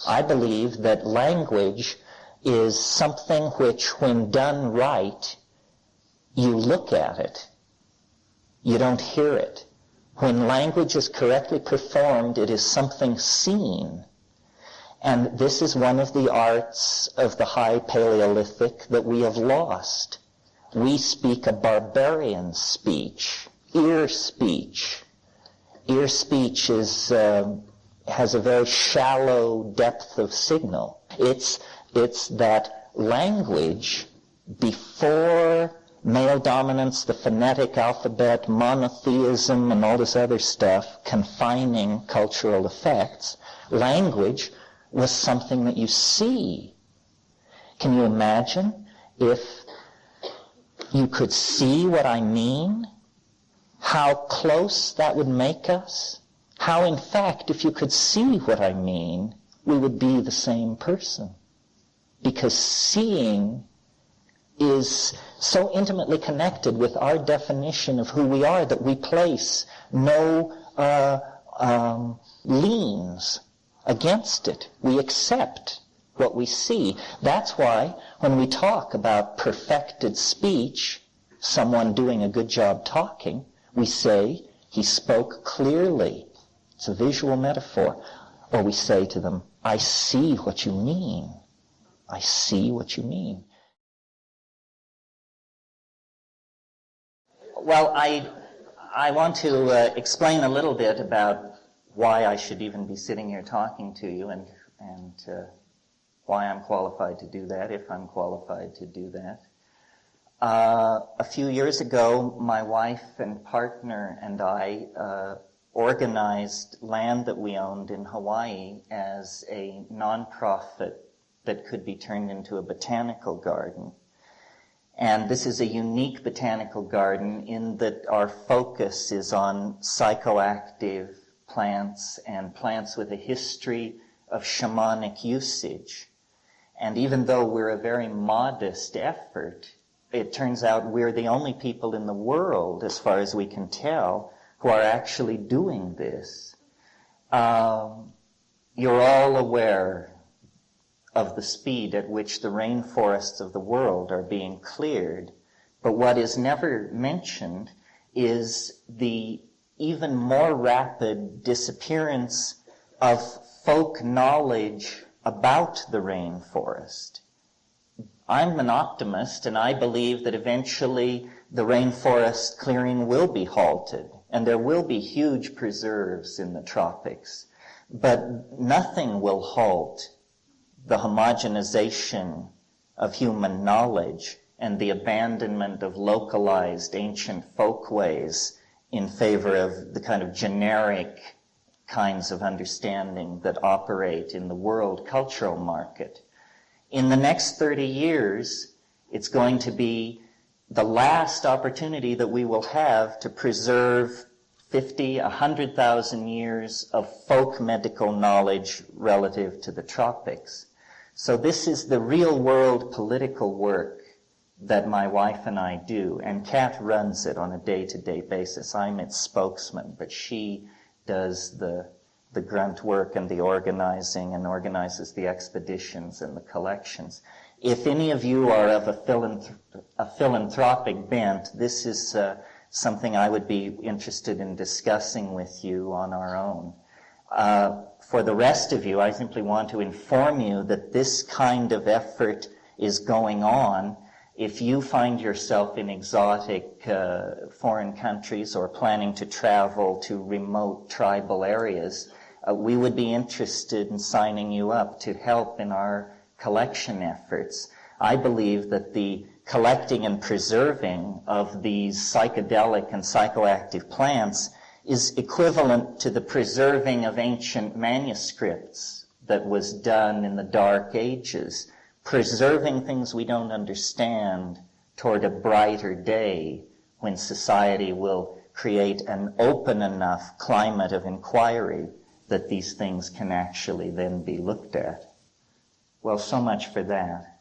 I believe that language is something which, when done right, you look at it. You don't hear it. When language is correctly performed, it is something seen. And this is one of the arts of the High Paleolithic that we have lost. We speak a barbarian speech, ear speech. Ear speech has a very shallow depth of signal. It's that language before male dominance, the phonetic alphabet, monotheism, and all this other stuff, confining cultural effects. Language was something that you see. Can you imagine if you could see what I mean? How close that would make us? How, in fact, if you could see what I mean, we would be the same person. Because seeing is so intimately connected with our definition of who we are that we place no liens against it. We accept what we see. That's why when we talk about perfected speech, someone doing a good job talking, we say he spoke clearly. It's a visual metaphor. Or we say to them, I see what you mean. I see what you mean. Well, I want to explain a little bit about why I should even be sitting here talking to you and why I'm qualified to do that, if I'm qualified to do that. A few years ago, my wife and partner and I organized land that we owned in Hawaii as a nonprofit that could be turned into a botanical garden. And this is a unique botanical garden in that our focus is on psychoactive plants and plants with a history of shamanic usage. And even though we're a very modest effort, it turns out we're the only people in the world, as far as we can tell, who are actually doing this. You're all aware of the speed at which the rainforests of the world are being cleared. But what is never mentioned is the even more rapid disappearance of folk knowledge about the rainforest. I'm an optimist, and I believe that eventually the rainforest clearing will be halted, and there will be huge preserves in the tropics. But nothing will halt the homogenization of human knowledge and the abandonment of localized ancient folkways in favor of the kind of generic kinds of understanding that operate in the world cultural market. In the next 30 years, it's going to be the last opportunity that we will have to preserve 50, 100,000 years of folk medical knowledge relative to the tropics. So this is the real world political work that my wife and I do, and Kat runs it on a day-to-day basis. I'm its spokesman, but she does the grunt work and the organizing and organizes the expeditions and the collections. If any of you are of a philanthropic bent, this is something I would be interested in discussing with you on our own. For the rest of you, I simply want to inform you that this kind of effort is going on. If you find yourself in exotic foreign countries or planning to travel to remote tribal areas, we would be interested in signing you up to help in our collection efforts. I believe that the collecting and preserving of these psychedelic and psychoactive plants is equivalent to the preserving of ancient manuscripts that was done in the Dark Ages, preserving things we don't understand toward a brighter day when society will create an open enough climate of inquiry that these things can actually then be looked at. Well, so much for that.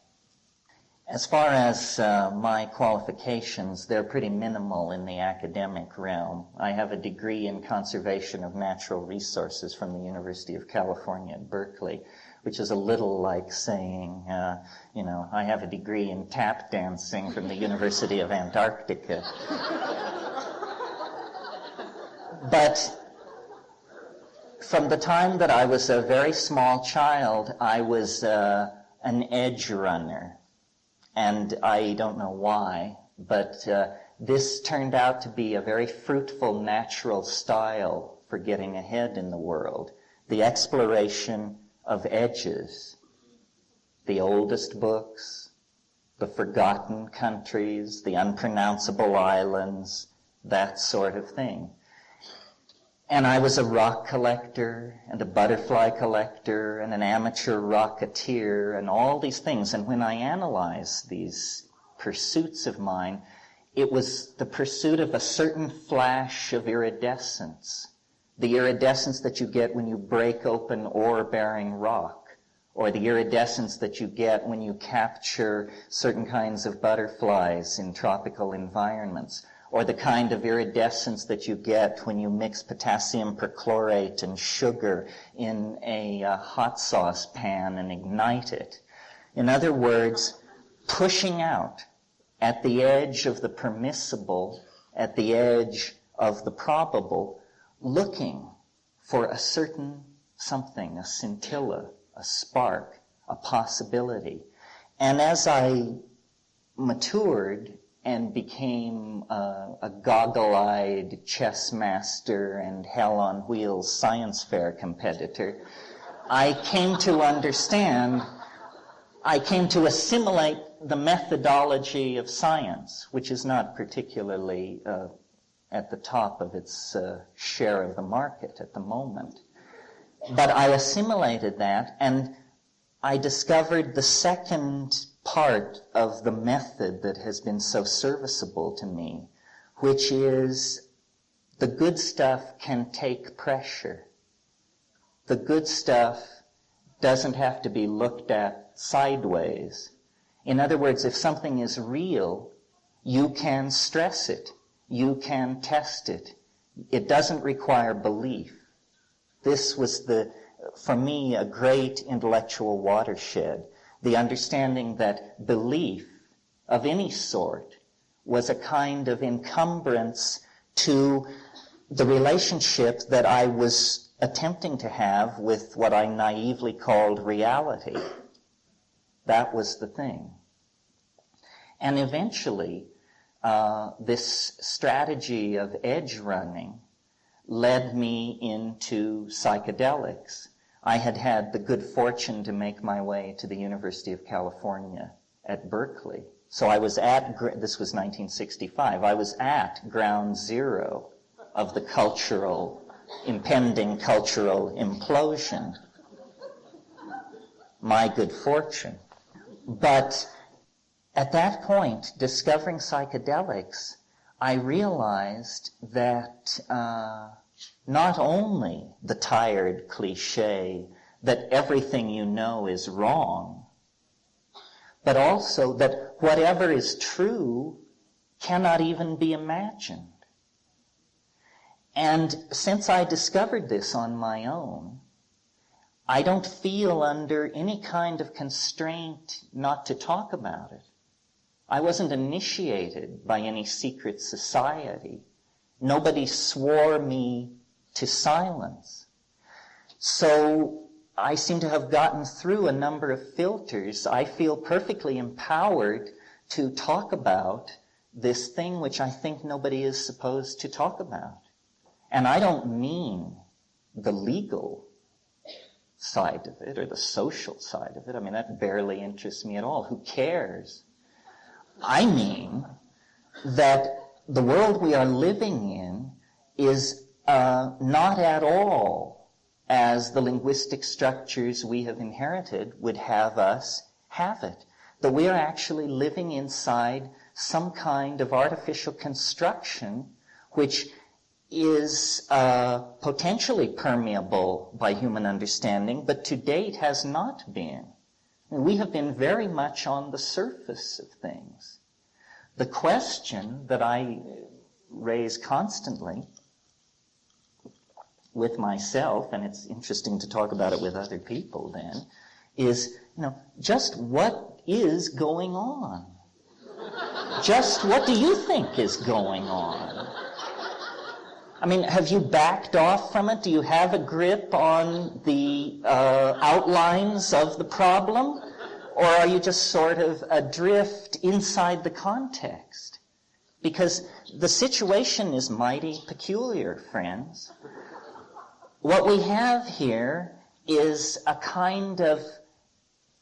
As far as my qualifications, they're pretty minimal in the academic realm. I have a degree in conservation of natural resources from the University of California at Berkeley, which is a little like saying, I have a degree in tap dancing from the University of Antarctica. But from the time that I was a very small child, I was an edge runner. And I don't know why, but this turned out to be a very fruitful, natural style for getting ahead in the world. The exploration of edges, the oldest books, the forgotten countries, the unpronounceable islands, that sort of thing. And I was a rock collector and a butterfly collector and an amateur rocketeer and all these things. And when I analyzed these pursuits of mine, it was the pursuit of a certain flash of iridescence, the iridescence that you get when you break open ore-bearing rock, or the iridescence that you get when you capture certain kinds of butterflies in tropical environments, or the kind of iridescence that you get when you mix potassium perchlorate and sugar in a hot sauce pan and ignite it. In other words, pushing out at the edge of the permissible, at the edge of the probable, looking for a certain something, a scintilla, a spark, a possibility. And as I matured and became a goggle-eyed chess master and hell-on-wheels science fair competitor, I came to assimilate the methodology of science, which is not particularly at the top of its share of the market at the moment. But I assimilated that, and I discovered the second part of the method that has been so serviceable to me, which is the good stuff can take pressure. The good stuff doesn't have to be looked at sideways. In other words, if something is real, you can stress it. You can test it. It doesn't require belief. This was, for me, a great intellectual watershed. The understanding that belief of any sort was a kind of encumbrance to the relationship that I was attempting to have with what I naively called reality. That was the thing. And eventually, this strategy of edge running led me into psychedelics. I had had the good fortune to make my way to the University of California at Berkeley. So I was this was 1965, I was at ground zero of the impending cultural implosion. My good fortune. But at that point, discovering psychedelics, I realized that not only the tired cliche that everything you know is wrong, but also that whatever is true cannot even be imagined. And since I discovered this on my own, I don't feel under any kind of constraint not to talk about it. I wasn't initiated by any secret society. Nobody swore me to silence. So I seem to have gotten through a number of filters. I feel perfectly empowered to talk about this thing which I think nobody is supposed to talk about. And I don't mean the legal side of it or the social side of it. I mean, that barely interests me at all. Who cares? I mean that the world we are living in is not at all as the linguistic structures we have inherited would have us have it. That we are actually living inside some kind of artificial construction which is potentially permeable by human understanding, but to date has not been. And we have been very much on the surface of things. The question that I raise constantly with myself, and it's interesting to talk about it with other people then, is, just what is going on? Just what do you think is going on? I mean, have you backed off from it? Do you have a grip on the outlines of the problem? Or are you just sort of adrift inside the context? Because the situation is mighty peculiar, friends. What we have here is a kind of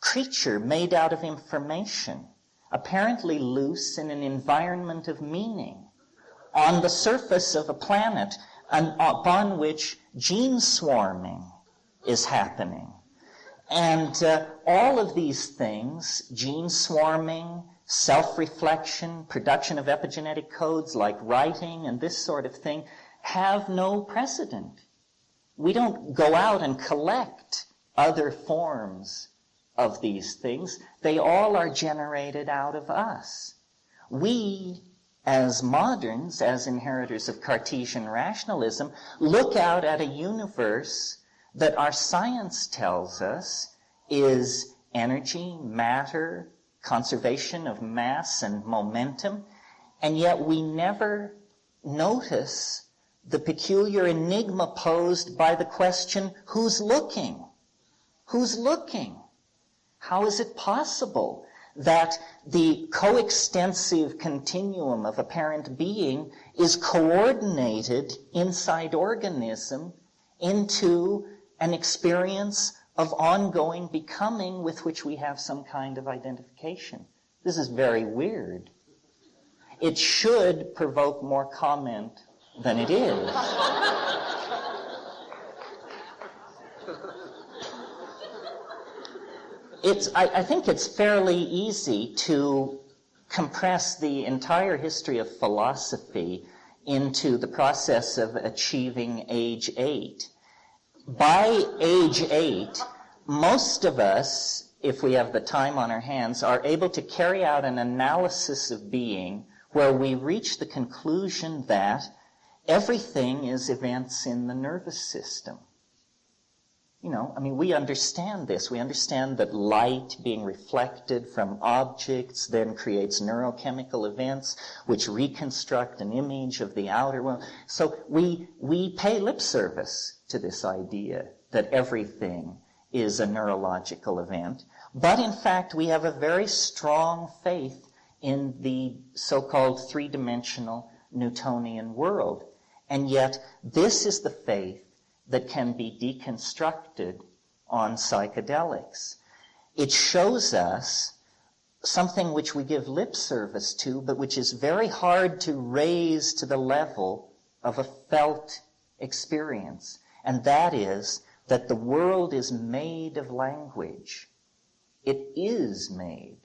creature made out of information, apparently loose in an environment of meaning, on the surface of a planet upon which gene swarming is happening. And all of these things, gene swarming, self-reflection, production of epigenetic codes like writing and this sort of thing, have no precedent. We don't go out and collect other forms of these things. They all are generated out of us. We, as moderns, as inheritors of Cartesian rationalism, look out at a universe that our science tells us is energy, matter, conservation of mass and momentum, and yet we never notice the peculiar enigma posed by the question, who's looking? Who's looking? How is it possible that the coextensive continuum of apparent being is coordinated inside organism into an experience of ongoing becoming with which we have some kind of identification? This is very weird. It should provoke more comment than it is. I think it's fairly easy to compress the entire history of philosophy into the process of achieving age 8. By age 8, most of us, if we have the time on our hands, are able to carry out an analysis of being where we reach the conclusion that everything is events in the nervous system. We understand this. We understand that light being reflected from objects then creates neurochemical events which reconstruct an image of the outer world. So we pay lip service to this idea that everything is a neurological event. But in fact, we have a very strong faith in the so-called three-dimensional Newtonian world. And yet, this is the faith that can be deconstructed on psychedelics. It shows us something which we give lip service to, but which is very hard to raise to the level of a felt experience. And that is that the world is made of language. It is made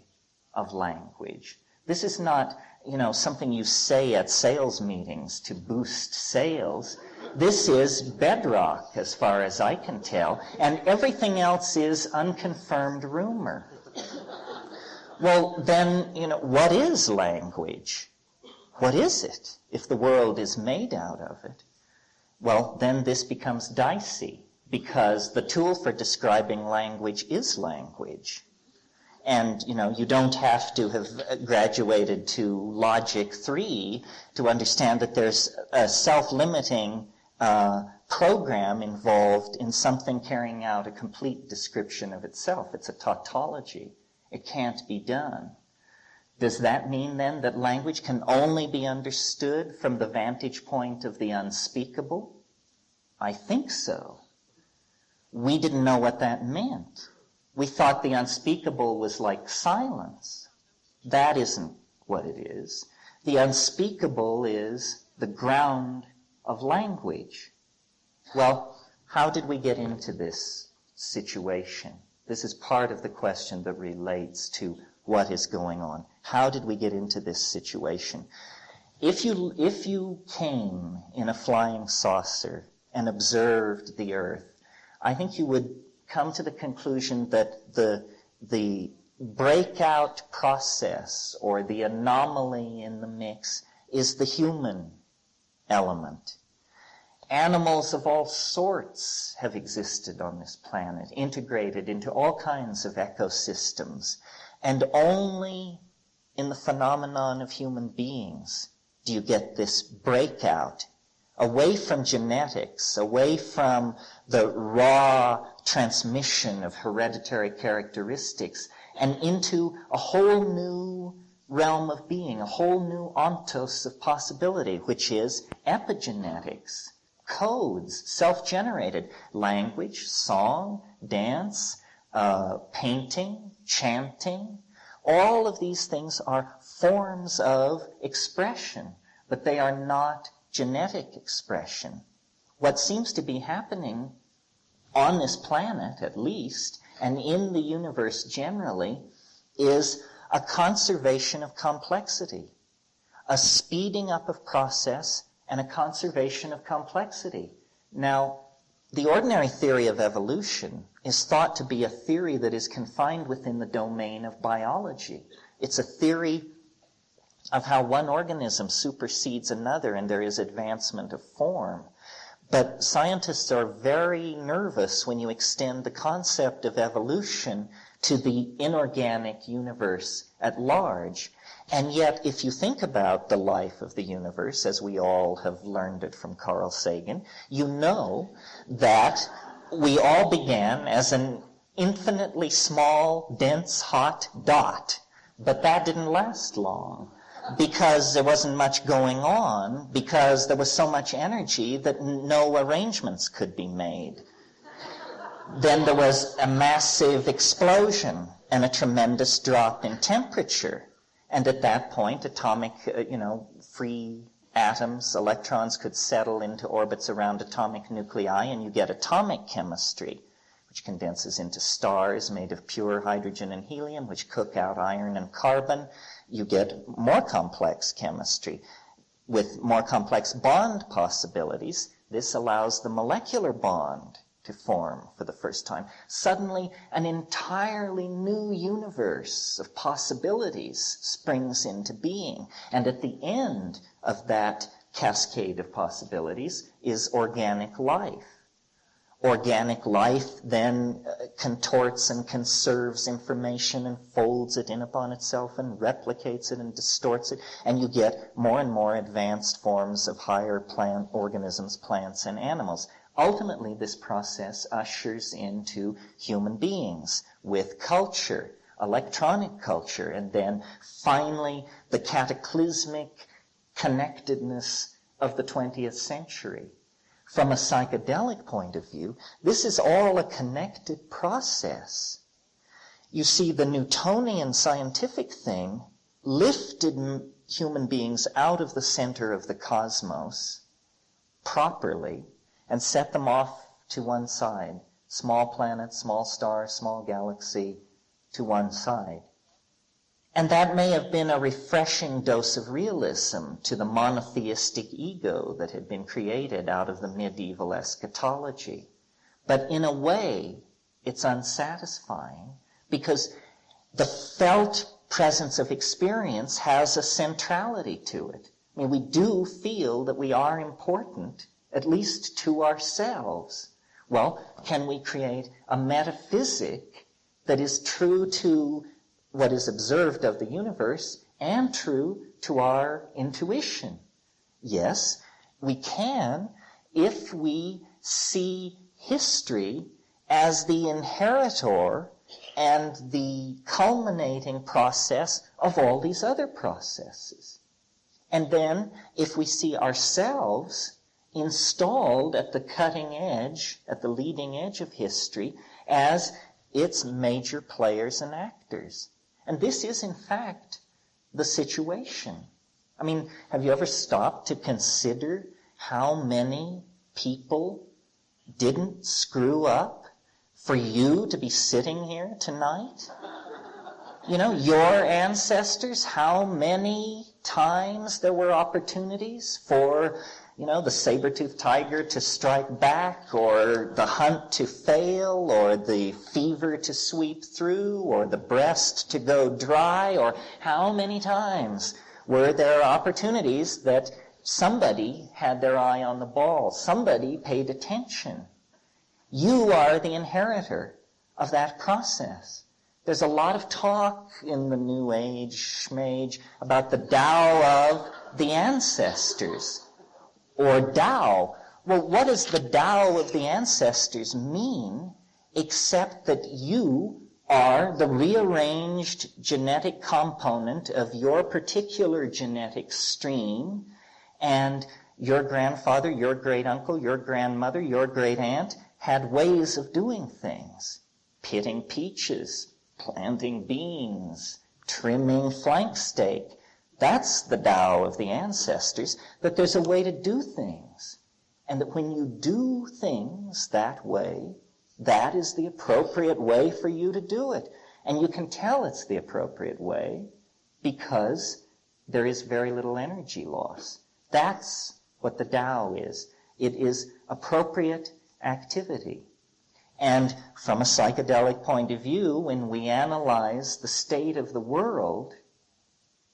of language. This is not, something you say at sales meetings to boost sales. This is bedrock, as far as I can tell, and everything else is unconfirmed rumor. Well, then, what is language? What is it, if the world is made out of it? Well, then this becomes dicey, because the tool for describing language is language. And, you don't have to have graduated to Logic 3 to understand that there's a self-limiting program involved in something carrying out a complete description of itself. It's a tautology. It can't be done. Does that mean, then, that language can only be understood from the vantage point of the unspeakable? I think so. We didn't know what that meant. We thought the unspeakable was like silence. That isn't what it is. The unspeakable is the ground of language. Well, how did we get into this situation? This is part of the question that relates to what is going on. How did we get into this situation? If you came in a flying saucer and observed the Earth, I think you would come to the conclusion that the the breakout process or the anomaly in the mix is the human element. Animals of all sorts have existed on this planet, integrated into all kinds of ecosystems, and only in the phenomenon of human beings do you get this breakout away from genetics, away from the raw transmission of hereditary characteristics, and into a whole new realm of being, a whole new ontos of possibility, which is epigenetics, codes, self-generated, language, song, dance, painting, chanting. All of these things are forms of expression, but they are not genetic expression. What seems to be happening on this planet, at least, and in the universe generally, is a conservation of complexity, a speeding up of process, and a conservation of complexity. Now, the ordinary theory of evolution is thought to be a theory that is confined within the domain of biology. It's a theory of how one organism supersedes another and there is advancement of form. But scientists are very nervous when you extend the concept of evolution to the inorganic universe at large. And yet, if you think about the life of the universe, as we all have learned it from Carl Sagan, you know that we all began as an infinitely small, dense, hot dot. But that didn't last long, because there wasn't much going on, because there was so much energy that no arrangements could be made. Then there was a massive explosion and a tremendous drop in temperature. And at that point, atomic, free atoms, electrons could settle into orbits around atomic nuclei, and you get atomic chemistry, which condenses into stars made of pure hydrogen and helium, which cook out iron and carbon. You get more complex chemistry with more complex bond possibilities. This allows the molecular bond to form for the first time. Suddenly, an entirely new universe of possibilities springs into being. And at the end of that cascade of possibilities is organic life. Organic life then contorts and conserves information and folds it in upon itself and replicates it and distorts it, and you get more and more advanced forms of higher plant organisms, plants, and animals. Ultimately, this process ushers into human beings with culture, electronic culture, and then finally the cataclysmic connectedness of the 20th century. From a psychedelic point of view, this is all a connected process. You see, the Newtonian scientific thing lifted human beings out of the center of the cosmos properly and set them off to one side. Small planet, small star, small galaxy, to one side. And that may have been a refreshing dose of realism to the monotheistic ego that had been created out of the medieval eschatology. But in a way, it's unsatisfying, because the felt presence of experience has a centrality to it. I mean, we do feel that we are important, at least to ourselves. Well, can we create a metaphysic that is true to what is observed of the universe and true to our intuition? Yes, we can, if we see history as the inheritor and the culminating process of all these other processes. And then, if we see ourselves installed at the cutting edge, at the leading edge of history, as its major players and actors. And this is, in fact, the situation. I mean, have you ever stopped to consider how many people didn't screw up for you to be sitting here tonight? You know, your ancestors, how many times there were opportunities for the saber-toothed tiger to strike back, or the hunt to fail, or the fever to sweep through, or the breast to go dry, or how many times were there opportunities that somebody had their eye on the ball, somebody paid attention? You are the inheritor of that process. There's a lot of talk in the New Age, Schmage, about the Tao of the ancestors, or Tao. Well, what does the Tao of the ancestors mean, except that you are the rearranged genetic component of your particular genetic stream, and your grandfather, your great-uncle, your grandmother, your great-aunt had ways of doing things. Pitting peaches, planting beans, trimming flank steak. That's the Tao of the ancestors, that there's a way to do things. And that when you do things that way, that is the appropriate way for you to do it. And you can tell it's the appropriate way because there is very little energy loss. That's what the Tao is. It is appropriate activity. And from a psychedelic point of view, when we analyze the state of the world,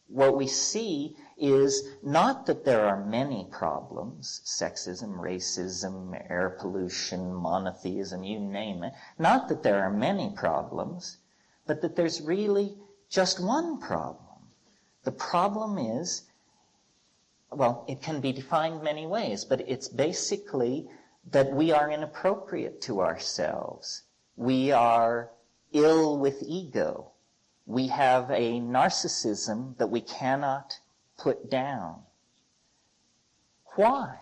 what we see is not that there are many problems, sexism, racism, air pollution, monotheism, you name it, not that there are many problems, but that there's really just one problem. The problem is, well, it can be defined many ways, but it's basically that we are inappropriate to ourselves. We are ill with ego. We have a narcissism that we cannot put down. Why?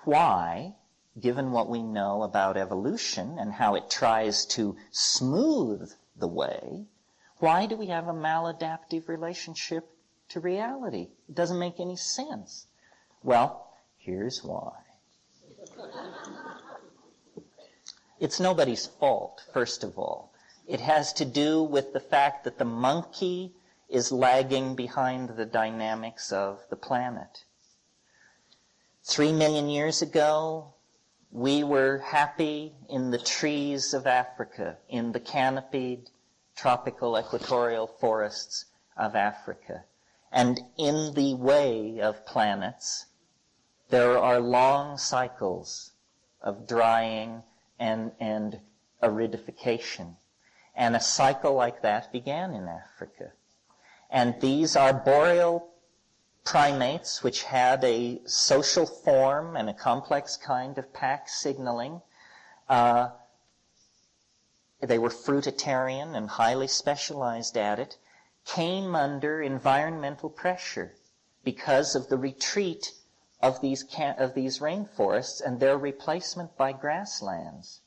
Why, given what we know about evolution and how it tries to smooth the way, why do we have a maladaptive relationship to reality? It doesn't make any sense. Well, here's why. It's nobody's fault, first of all. It has to do with the fact that the monkey is lagging behind the dynamics of the planet. 3 million years ago, we were happy in the trees of Africa, in the canopied tropical equatorial forests of Africa. And in the way of planets, there are long cycles of drying and aridification. And a cycle like that began in Africa. And these arboreal primates, which had a social form and a complex kind of pack signaling, they were fruitarian and highly specialized at it, came under environmental pressure because of the retreat of these rainforests and their replacement by grasslands.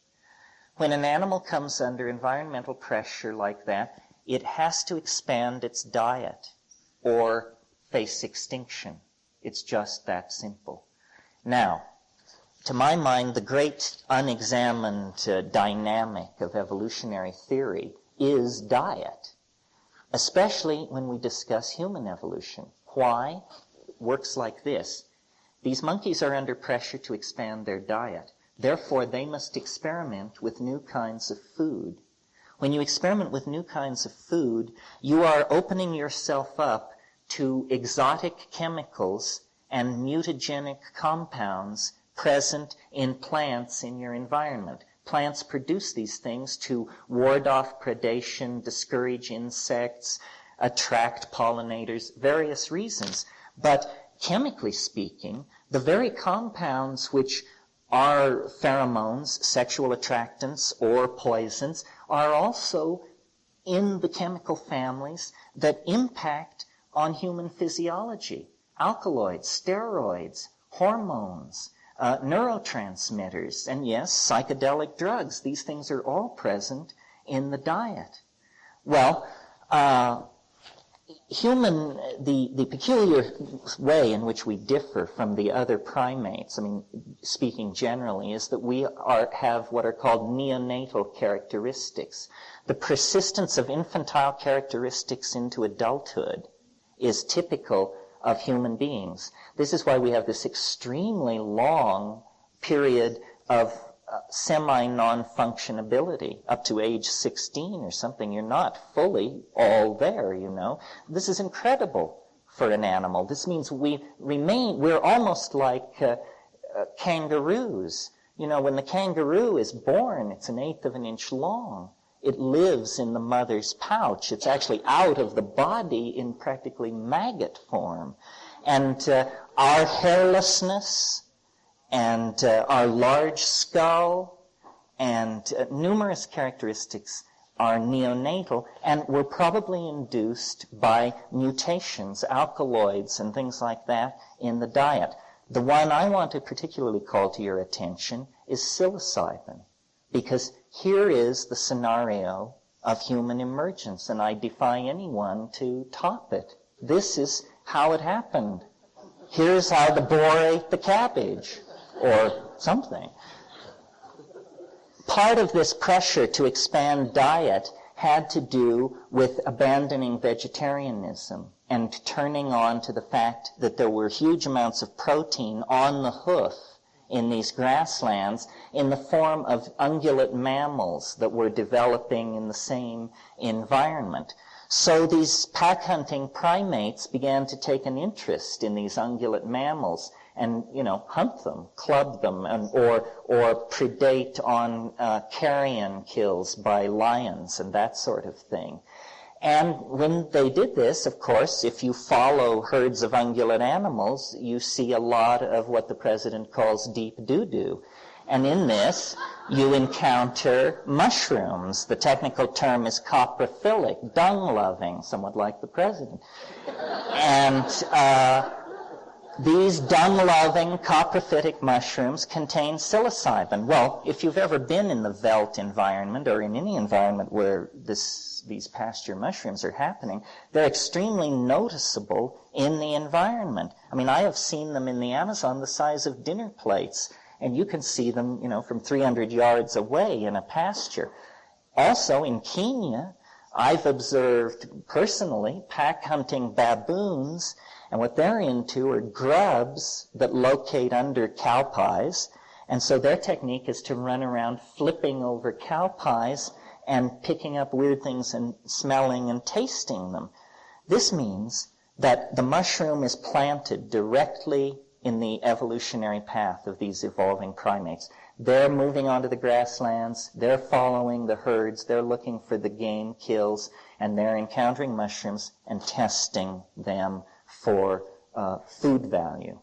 When an animal comes under environmental pressure like that, it has to expand its diet or face extinction. It's just that simple. Now, to my mind, the great unexamined dynamic of evolutionary theory is diet, especially when we discuss human evolution. Why? It works like this. These monkeys are under pressure to expand their diet. Therefore, they must experiment with new kinds of food. When you experiment with new kinds of food, you are opening yourself up to exotic chemicals and mutagenic compounds present in plants in your environment. Plants produce these things to ward off predation, discourage insects, attract pollinators, various reasons. But chemically speaking, the very compounds which are pheromones, sexual attractants, or poisons are also in the chemical families that impact on human physiology. Alkaloids, steroids, hormones, neurotransmitters, and yes, psychedelic drugs. These things are all present in the diet. Well, the peculiar way in which we differ from the other primates, speaking generally, is that we have what are called neonatal characteristics. The persistence of infantile characteristics into adulthood is typical of human beings. This is why we have this extremely long period of semi-non-functionability. Up to age 16 or something, you're not fully all there, you know. This is incredible for an animal. This means we're almost like kangaroos. You know, when the kangaroo is born, it's 1/8 of an inch long. It lives in the mother's pouch. It's actually out of the body in practically maggot form. And our hairlessness and our large skull and numerous characteristics are neonatal and were probably induced by mutations, alkaloids and things like that in the diet. The one I want to particularly call to your attention is psilocybin, because here is the scenario of human emergence, and I defy anyone to top it. This is how it happened. Here's how the boar ate the cabbage, or something. Part of this pressure to expand diet had to do with abandoning vegetarianism and turning on to the fact that there were huge amounts of protein on the hoof in these grasslands in the form of ungulate mammals that were developing in the same environment. So these pack-hunting primates began to take an interest in these ungulate mammals and, you know, hunt them, club them, or predate on carrion kills by lions and that sort of thing. And when they did this, of course, if you follow herds of ungulate animals, you see a lot of what the president calls deep doo-doo. And in this, you encounter mushrooms. The technical term is coprophilic, dung-loving, somewhat like the president. And these dung-loving coprophilic mushrooms contain psilocybin. Well, if you've ever been in the veldt environment or in any environment where these pasture mushrooms are happening, they're extremely noticeable in the environment. I mean, I have seen them in the Amazon the size of dinner plates, and you can see them, you know, from 300 yards away in a pasture. Also, in Kenya, I've observed personally pack-hunting baboons, and what they're into are grubs that locate under cow pies, and so their technique is to run around flipping over cow pies and picking up weird things and smelling and tasting them. This means that the mushroom is planted directly in the evolutionary path of these evolving primates. They're moving onto the grasslands, they're following the herds, they're looking for the game kills, and they're encountering mushrooms and testing them for food value.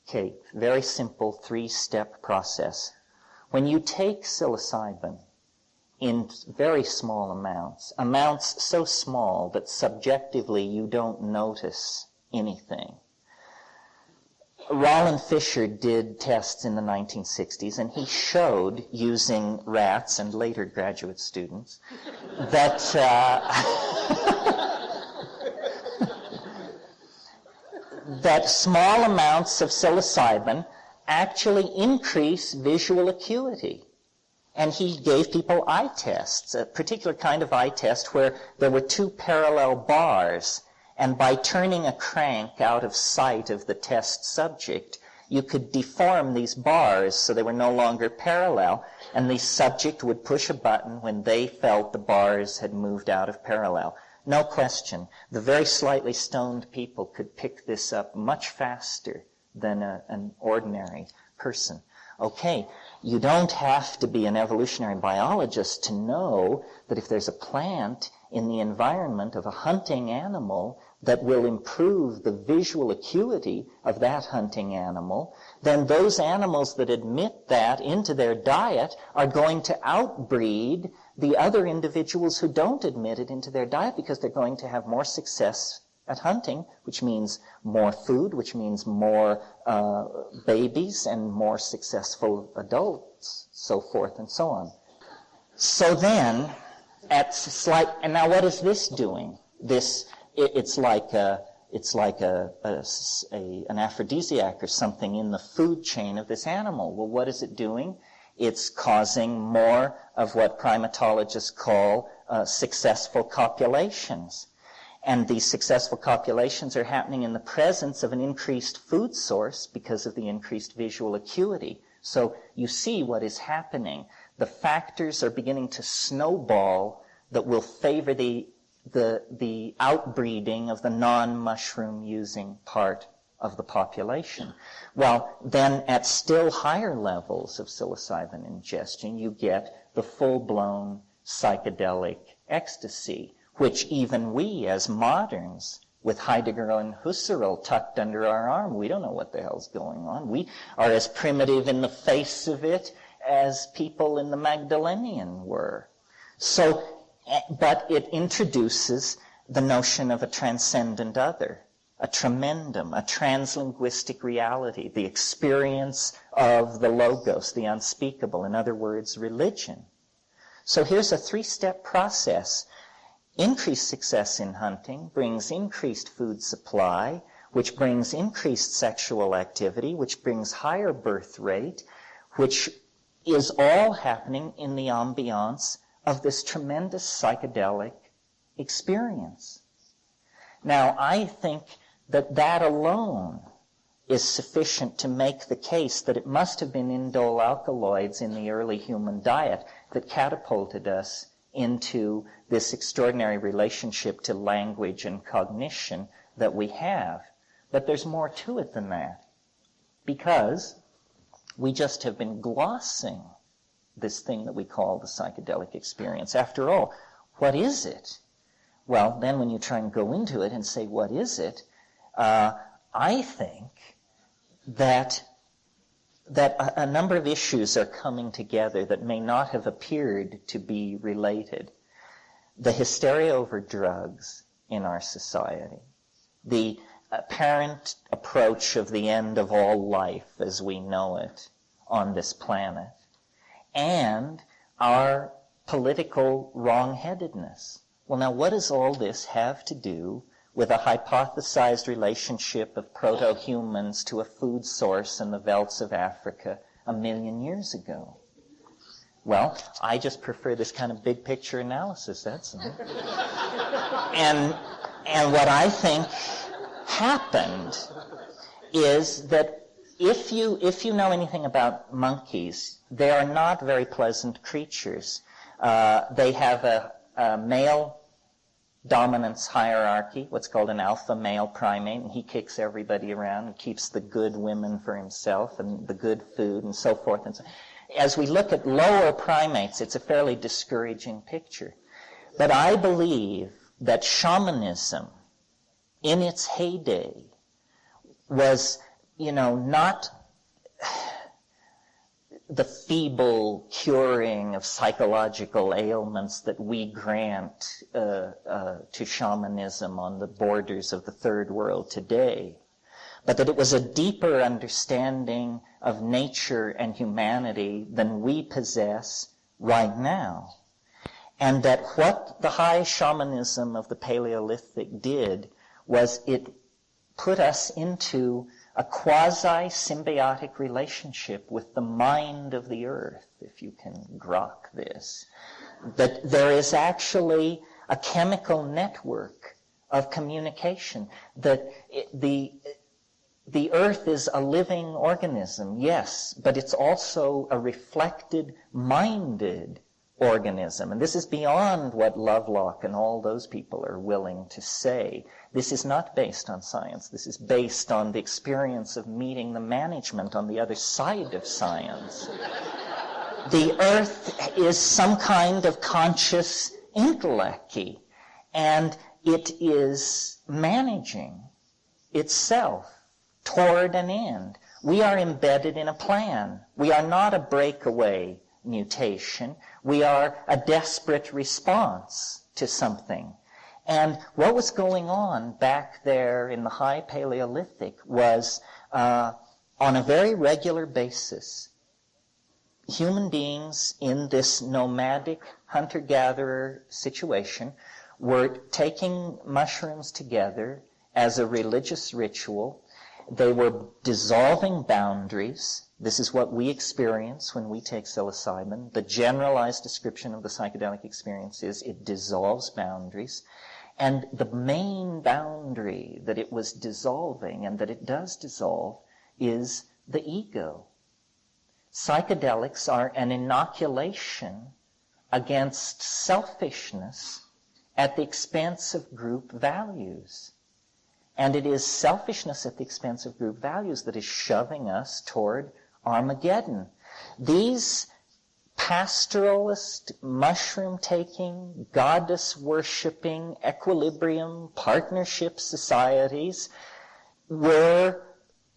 Okay, very simple 3-step process. When you take psilocybin in very small amounts so small that subjectively you don't notice anything. Roland Fisher did tests in the 1960s, and he showed, using rats and later graduate students, that that small amounts of psilocybin actually increase visual acuity. And he gave people eye tests, a particular kind of eye test where there were 2 parallel bars, and by turning a crank out of sight of the test subject, you could deform these bars so they were no longer parallel, and the subject would push a button when they felt the bars had moved out of parallel. No question, the very slightly stoned people could pick this up much faster than an ordinary person. Okay, you don't have to be an evolutionary biologist to know that if there's a plant in the environment of a hunting animal that will improve the visual acuity of that hunting animal, then those animals that admit that into their diet are going to outbreed the other individuals who don't admit it into their diet, because they're going to have more success at hunting, which means more food, which means more babies and more successful adults, so forth and so on. So then, and now what is this doing? It's like an aphrodisiac or something in the food chain of this animal. Well, what is it doing? It's causing more of what primatologists call successful copulations. And these successful copulations are happening in the presence of an increased food source because of the increased visual acuity. So you see what is happening. The factors are beginning to snowball that will favor the outbreeding of the non-mushroom using part of the population. Well, then at still higher levels of psilocybin ingestion, you get the full-blown psychedelic ecstasy, which even we as moderns, with Heidegger and Husserl tucked under our arm, we don't know what the hell's going on. We are as primitive in the face of it as people in the Magdalenian were. So, but it introduces the notion of a transcendent other, a tremendum, a translinguistic reality, the experience of the logos, the unspeakable, in other words, religion. So here's a three-step process. Increased success in hunting brings increased food supply, which brings increased sexual activity, which brings higher birth rate, which is all happening in the ambiance of this tremendous psychedelic experience. Now, I think that that alone is sufficient to make the case that it must have been indole alkaloids in the early human diet that catapulted us into this extraordinary relationship to language and cognition that we have. But there's more to it than that, because we just have been glossing this thing that we call the psychedelic experience. After all, what is it? Well, then when you try and go into it and say, what is it? I think that a number of issues are coming together that may not have appeared to be related. The hysteria over drugs in our society, the apparent approach of the end of all life as we know it on this planet, and our political wrong-headedness. Well, now, what does all this have to do with a hypothesized relationship of proto-humans to a food source in the velds of Africa 1,000,000 years ago? Well, I just prefer this kind of big picture analysis, that's all. And what I think happened is that if you know anything about monkeys, they are not very pleasant creatures. They have a male dominance hierarchy, what's called an alpha male primate, and he kicks everybody around and keeps the good women for himself and the good food and so forth and so. As we look at lower primates, it's a fairly discouraging picture. But I believe that shamanism in its heyday was, not the feeble curing of psychological ailments that we grant to shamanism on the borders of the third world today, but that it was a deeper understanding of nature and humanity than we possess right now. And that what the high shamanism of the Paleolithic did was it put us into a quasi-symbiotic relationship with the mind of the earth, if you can grok this. That there is actually a chemical network of communication. That the earth is a living organism, yes, but it's also a reflected, minded organism. And this is beyond what Lovelock and all those people are willing to say. This is not based on science. This is based on the experience of meeting the management on the other side of science. The earth is some kind of conscious intellect, and it is managing itself toward an end. We are embedded in a plan. We are not a breakaway mutation. We are a desperate response to something. And what was going on back there in the high Paleolithic was, on a very regular basis, human beings in this nomadic hunter-gatherer situation were taking mushrooms together as a religious ritual. They were dissolving boundaries. This is what we experience when we take psilocybin. The generalized description of the psychedelic experience is it dissolves boundaries. And the main boundary that it was dissolving, and that it does dissolve, is the ego. Psychedelics are an inoculation against selfishness at the expense of group values. And it is selfishness at the expense of group values that is shoving us toward Armageddon. These pastoralist, mushroom-taking, goddess-worshipping, equilibrium, partnership societies were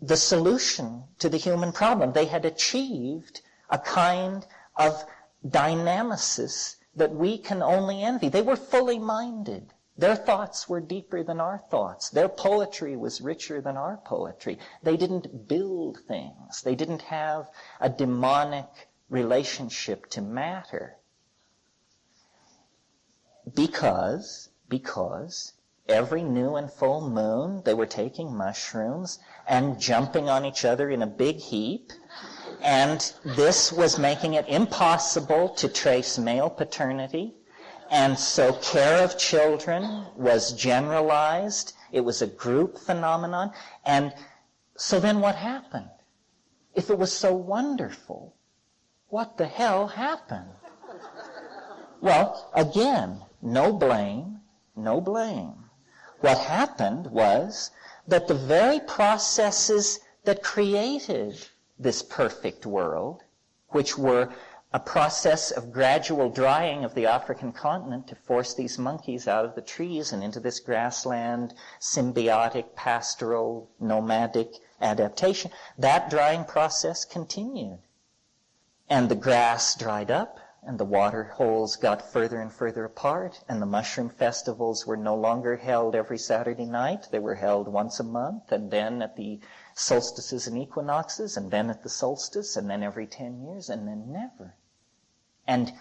the solution to the human problem. They had achieved a kind of dynamicis that we can only envy. They were fully minded. Their thoughts were deeper than our thoughts. Their poetry was richer than our poetry. They didn't build things. They didn't have a demonic relationship to matter. Because every new and full moon they were taking mushrooms and jumping on each other in a big heap. And this was making it impossible to trace male paternity. And so care of children was generalized. It was a group phenomenon. And so then what happened? If it was so wonderful, what the hell happened? Well, again, no blame, no blame. What happened was that the very processes that created this perfect world, which were a process of gradual drying of the African continent to force these monkeys out of the trees and into this grassland, symbiotic, pastoral, nomadic adaptation, that drying process continued. And the grass dried up, and the water holes got further and further apart, and the mushroom festivals were no longer held every Saturday night. They were held once a month, and then at the solstices and equinoxes, and then at the solstice, and then every 10 years, and then never. And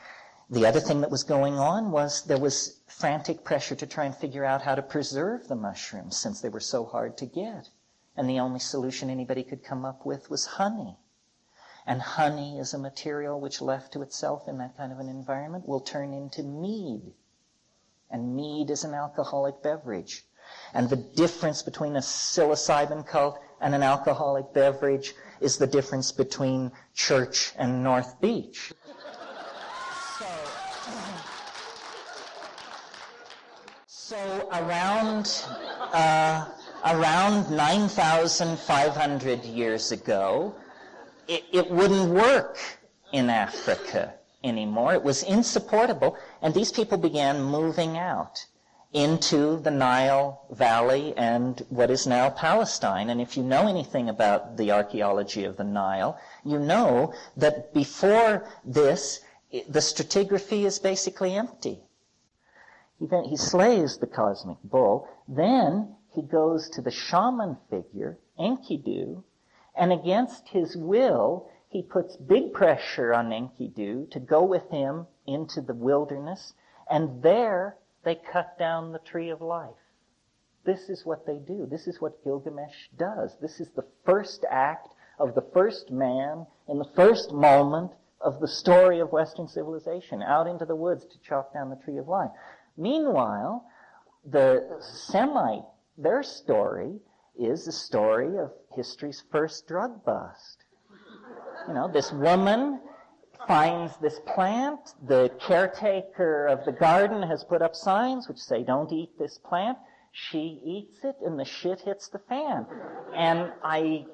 the other thing that was going on was there was frantic pressure to try and figure out how to preserve the mushrooms, since they were so hard to get. And the only solution anybody could come up with was honey. And honey is a material which, left to itself in that kind of an environment, will turn into mead. And mead is an alcoholic beverage. And the difference between a psilocybin cult and an alcoholic beverage is the difference between church and North Beach. So around 9,500 years ago, it wouldn't work in Africa anymore. It was insupportable, and these people began moving out into the Nile Valley and what is now Palestine. And if you know anything about the archaeology of the Nile, you know that before this, the stratigraphy is basically empty. He slays the cosmic bull. Then he goes to the shaman figure, Enkidu, and against his will, he puts big pressure on Enkidu to go with him into the wilderness, and there they cut down the tree of life. This is what they do. This is what Gilgamesh does. This is the first act of the first man in the first moment of the story of Western civilization, out into the woods to chop down the tree of life. Meanwhile, the Semite, their story is the story of history's first drug bust. You know, this woman finds this plant. The caretaker of the garden has put up signs which say, "Don't eat this plant." She eats it, and the shit hits the fan. And I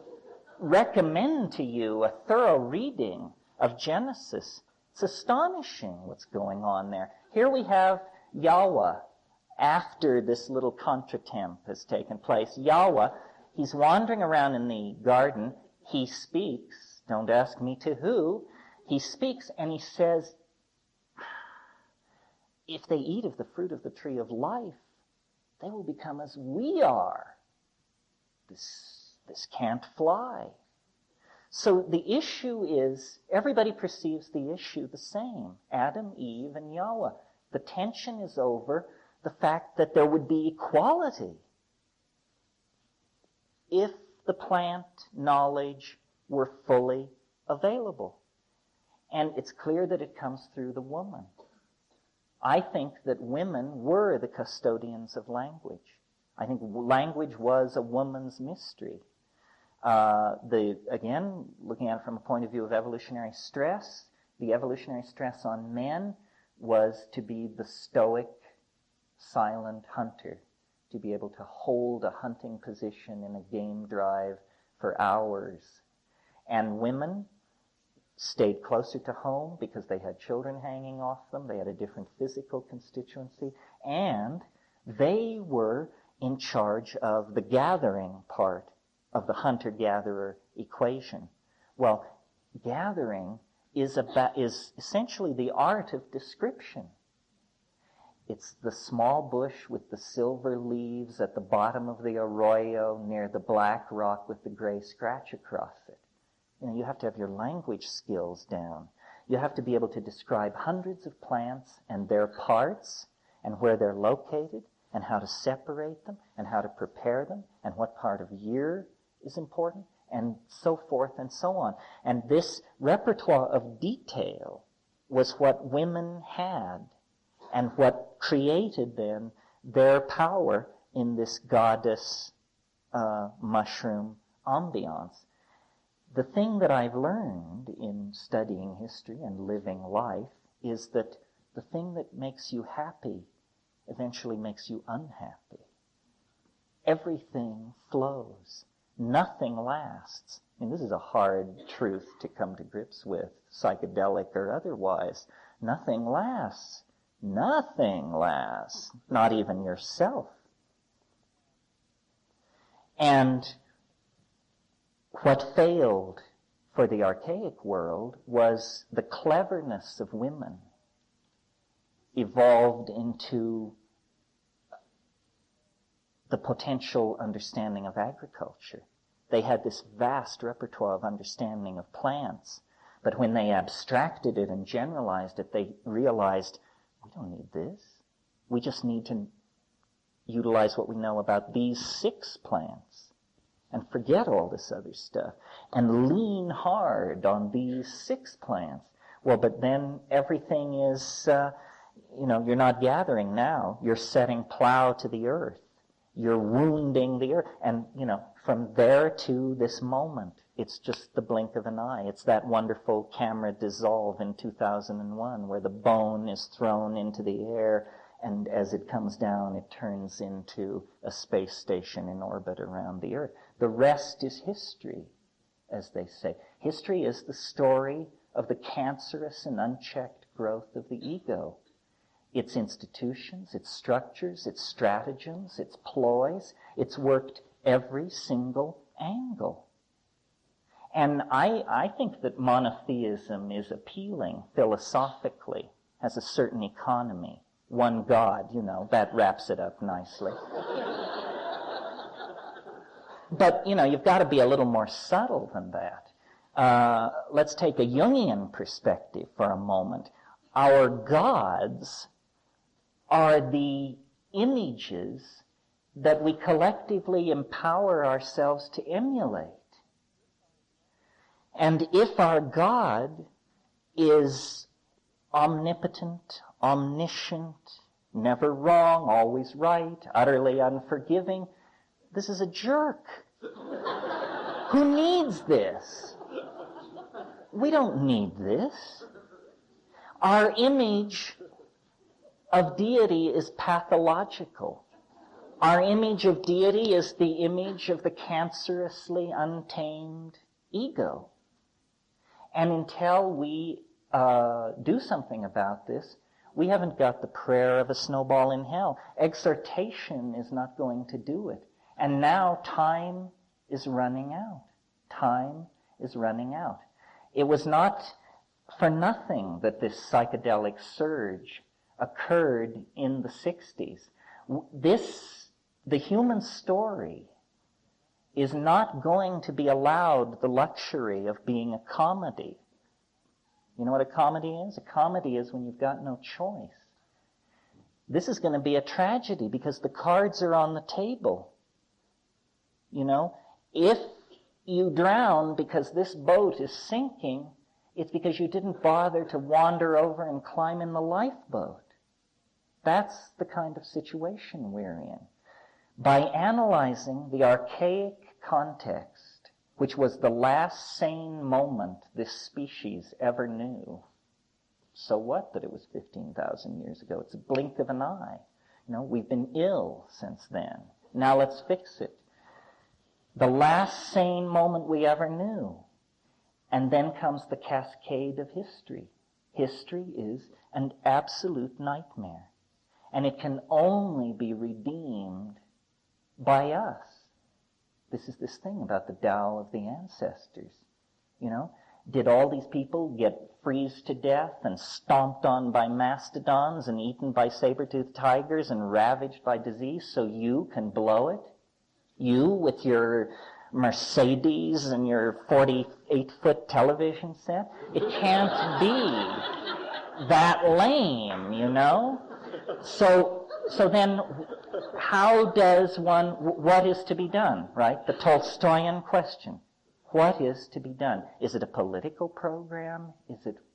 recommend to you a thorough reading of Genesis. It's astonishing what's going on there. Here we have Yahweh, after this little contretemps has taken place. Yahweh, he's wandering around in the garden. He speaks. Don't ask me to who. He speaks, and he says, if they eat of the fruit of the tree of life, they will become as we are. This can't fly. So the issue is, everybody perceives the issue the same. Adam, Eve, and Yahweh. The tension is over the fact that there would be equality if the plant knowledge were fully available. And it's clear that it comes through the woman. I think that women were the custodians of language. I think language was a woman's mystery. Again, looking at it from a point of view of evolutionary stress, the evolutionary stress on men was to be the stoic, silent hunter, to be able to hold a hunting position in a game drive for hours. And women stayed closer to home because they had children hanging off them, they had a different physical constituency, and they were in charge of the gathering part of the hunter-gatherer equation. Well, gathering is essentially the art of description. It's the small bush with the silver leaves at the bottom of the arroyo near the black rock with the gray scratch across it. You have to have your language skills down. You have to be able to describe hundreds of plants and their parts and where they're located and how to separate them and how to prepare them and what part of year is important and so forth and so on. And this repertoire of detail was what women had and what created then their power in this goddess mushroom ambiance. The thing that I've learned in studying history and living life is that the thing that makes you happy eventually makes you unhappy. Everything flows. Nothing lasts. I mean, this is a hard truth to come to grips with, psychedelic or otherwise. Nothing lasts. Nothing lasts. Not even yourself. And what failed for the archaic world was the cleverness of women evolved into the potential understanding of agriculture. They had this vast repertoire of understanding of plants, but when they abstracted it and generalized it, they realized, we don't need this. We just need to utilize what we know about these 6 plants and forget all this other stuff and lean hard on these 6 plants. Well, but then everything is, you're not gathering now. You're setting plow to the earth. You're wounding the earth. And, from there to this moment, it's just the blink of an eye. It's that wonderful camera dissolve in 2001 where the bone is thrown into the air, and as it comes down, it turns into a space station in orbit around the earth. The rest is history, as they say. History is the story of the cancerous and unchecked growth of the ego. Its institutions, its structures, its stratagems, its ploys. It's worked every single angle. And I think that monotheism is appealing philosophically, has a certain economy. One God, that wraps it up nicely. But, you've got to be a little more subtle than that. Let's take a Jungian perspective for a moment. Our gods are the images that we collectively empower ourselves to emulate. And if our God is omnipotent, omniscient, never wrong, always right, utterly unforgiving, this is a jerk. Who needs this? We don't need this. Our image of deity is pathological. Our image of deity is the image of the cancerously untamed ego. And until we do something about this, we haven't got the prayer of a snowball in hell. Exhortation is not going to do it. And now time is running out. Time is running out. It was not for nothing that this psychedelic surge occurred in the 60s. The human story is not going to be allowed the luxury of being a comedy. You know what a comedy is? A comedy is when you've got no choice. This is going to be a tragedy because the cards are on the table. If you drown because this boat is sinking, it's because you didn't bother to wander over and climb in the lifeboat. That's the kind of situation we're in. By analyzing the archaic context, which was the last sane moment this species ever knew, so what that it was 15,000 years ago? It's a blink of an eye. We've been ill since then. Now let's fix it. The last sane moment we ever knew. And then comes the cascade of history. History is an absolute nightmare. And it can only be redeemed by us. This is this thing about the Tao of the ancestors. Did all these people get freezed to death and stomped on by mastodons and eaten by saber-toothed tigers and ravaged by disease so you can blow it? You with your Mercedes and your 48-foot television set? It can't be that lame, So then, how does what is to be done, right? The Tolstoyan question. What is to be done? Is it a political program?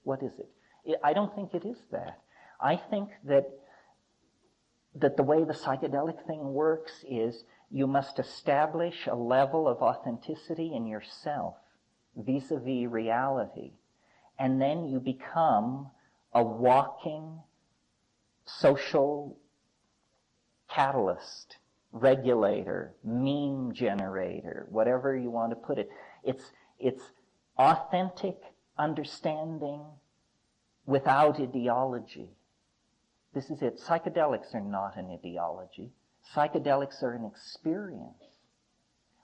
What is it? I don't think it is that. I think that the way the psychedelic thing works is you must establish a level of authenticity in yourself vis-a-vis reality. And then you become a walking social catalyst, regulator, meme generator, whatever you want to put it. It's authentic understanding without ideology. This is it. Psychedelics are not an ideology. Psychedelics are an experience.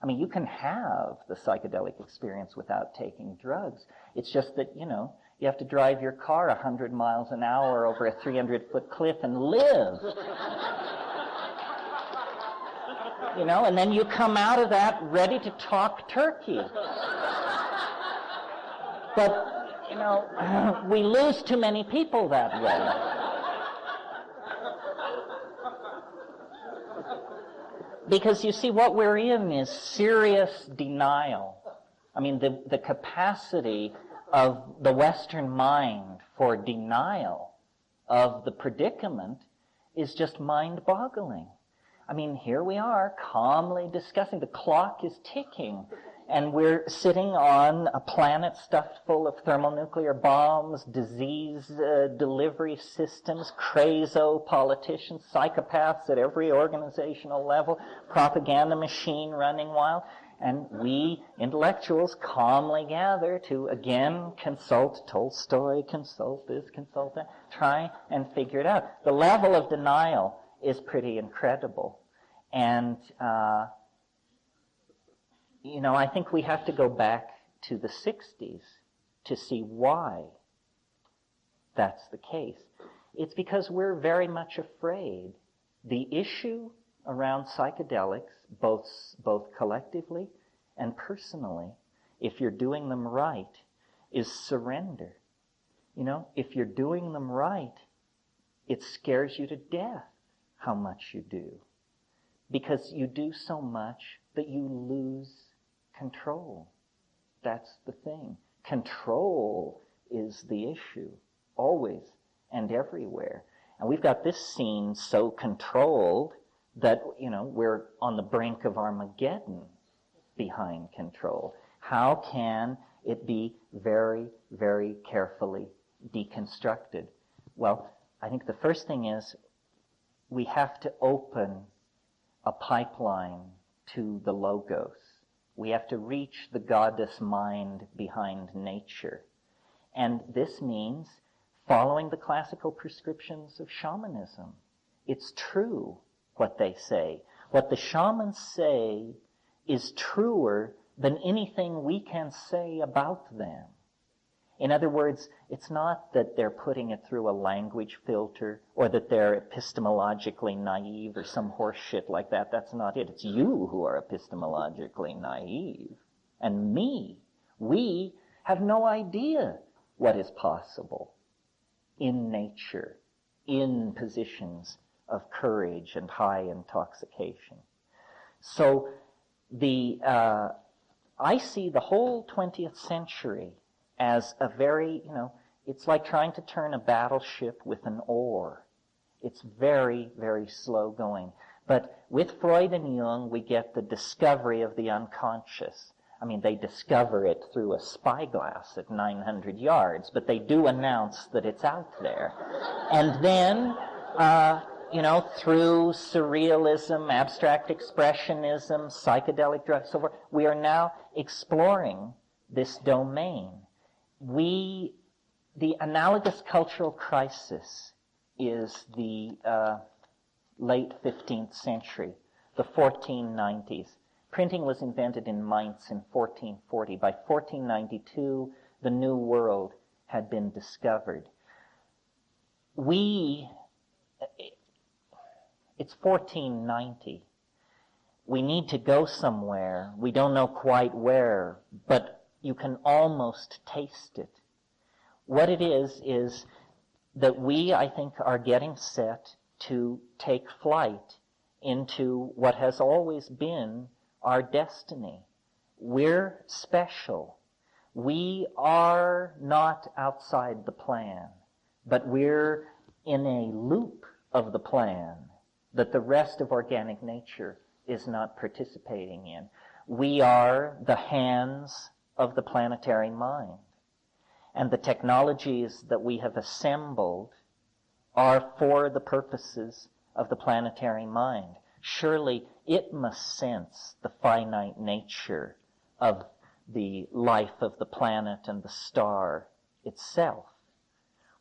I mean, you can have the psychedelic experience without taking drugs. It's just that, you have to drive your car 100 miles an hour over a 300-foot cliff and live. And then you come out of that ready to talk turkey. But, we lose too many people that way. Because you see, what we're in is serious denial. I mean, the capacity of the Western mind for denial of the predicament is just mind-boggling. I mean, here we are calmly discussing. The clock is ticking, and we're sitting on a planet stuffed full of thermonuclear bombs, disease delivery systems, crazo politicians, psychopaths at every organizational level, propaganda machine running wild, and we intellectuals calmly gather to again consult Tolstoy, consult this, consult that, try and figure it out. The level of denial is pretty incredible. And, I think we have to go back to the 60s to see why that's the case. It's because we're very much afraid. The issue around psychedelics, both collectively and personally, if you're doing them right, is surrender. If you're doing them right, it scares you to death how much you do. Because you do so much that you lose control. That's the thing. Control is the issue, always and everywhere. And we've got this scene so controlled that, we're on the brink of Armageddon behind control. How can it be very, very carefully deconstructed? Well, I think the first thing is we have to open a pipeline to the logos. We have to reach the goddess mind behind nature. And this means following the classical prescriptions of shamanism. It's true what they say. What the shamans say is truer than anything we can say about them. In other words, it's not that they're putting it through a language filter or that they're epistemologically naive or some horse shit like that. That's not it. It's you who are epistemologically naive. And me. We have no idea what is possible in nature, in positions of courage and high intoxication. So I see the whole 20th century as a very, it's like trying to turn a battleship with an oar. It's very, very slow going. But with Freud and Jung, we get the discovery of the unconscious. I mean, they discover it through a spyglass at 900 yards, but they do announce that it's out there. And then, through surrealism, abstract expressionism, psychedelic drugs, so forth, we are now exploring this domain. The analogous cultural crisis is the late 15th century, the 1490s. Printing was invented in Mainz in 1440. By 1492, the New World had been discovered. It's 1490. We need to go somewhere. We don't know quite where, but you can almost taste it. What it is that we, I think, are getting set to take flight into what has always been our destiny. We're special. We are not outside the plan, but we're in a loop of the plan that the rest of organic nature is not participating in. We are the hands of the planetary mind. And the technologies that we have assembled are for the purposes of the planetary mind. Surely it must sense the finite nature of the life of the planet and the star itself.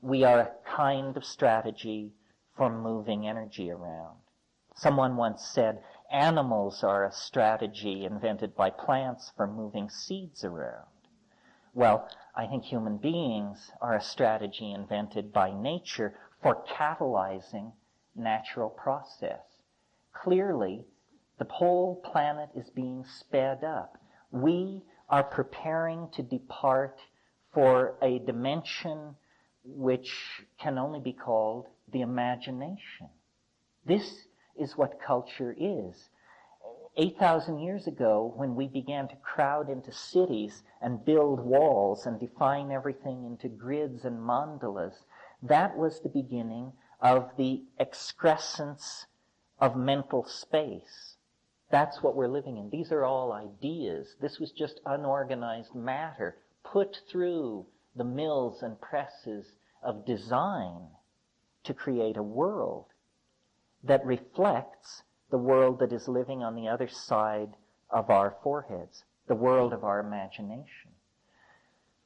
We are a kind of strategy for moving energy around. Someone once said, animals are a strategy invented by plants for moving seeds around. Well, I think human beings are a strategy invented by nature for catalyzing natural process. Clearly, the whole planet is being sped up. We are preparing to depart for a dimension which can only be called the imagination. This is what culture is. 8,000 years ago, when we began to crowd into cities and build walls and define everything into grids and mandalas, that was the beginning of the excrescence of mental space. That's what we're living in. These are all ideas. This was just unorganized matter put through the mills and presses of design to create a world that reflects the world that is living on the other side of our foreheads, the world of our imagination.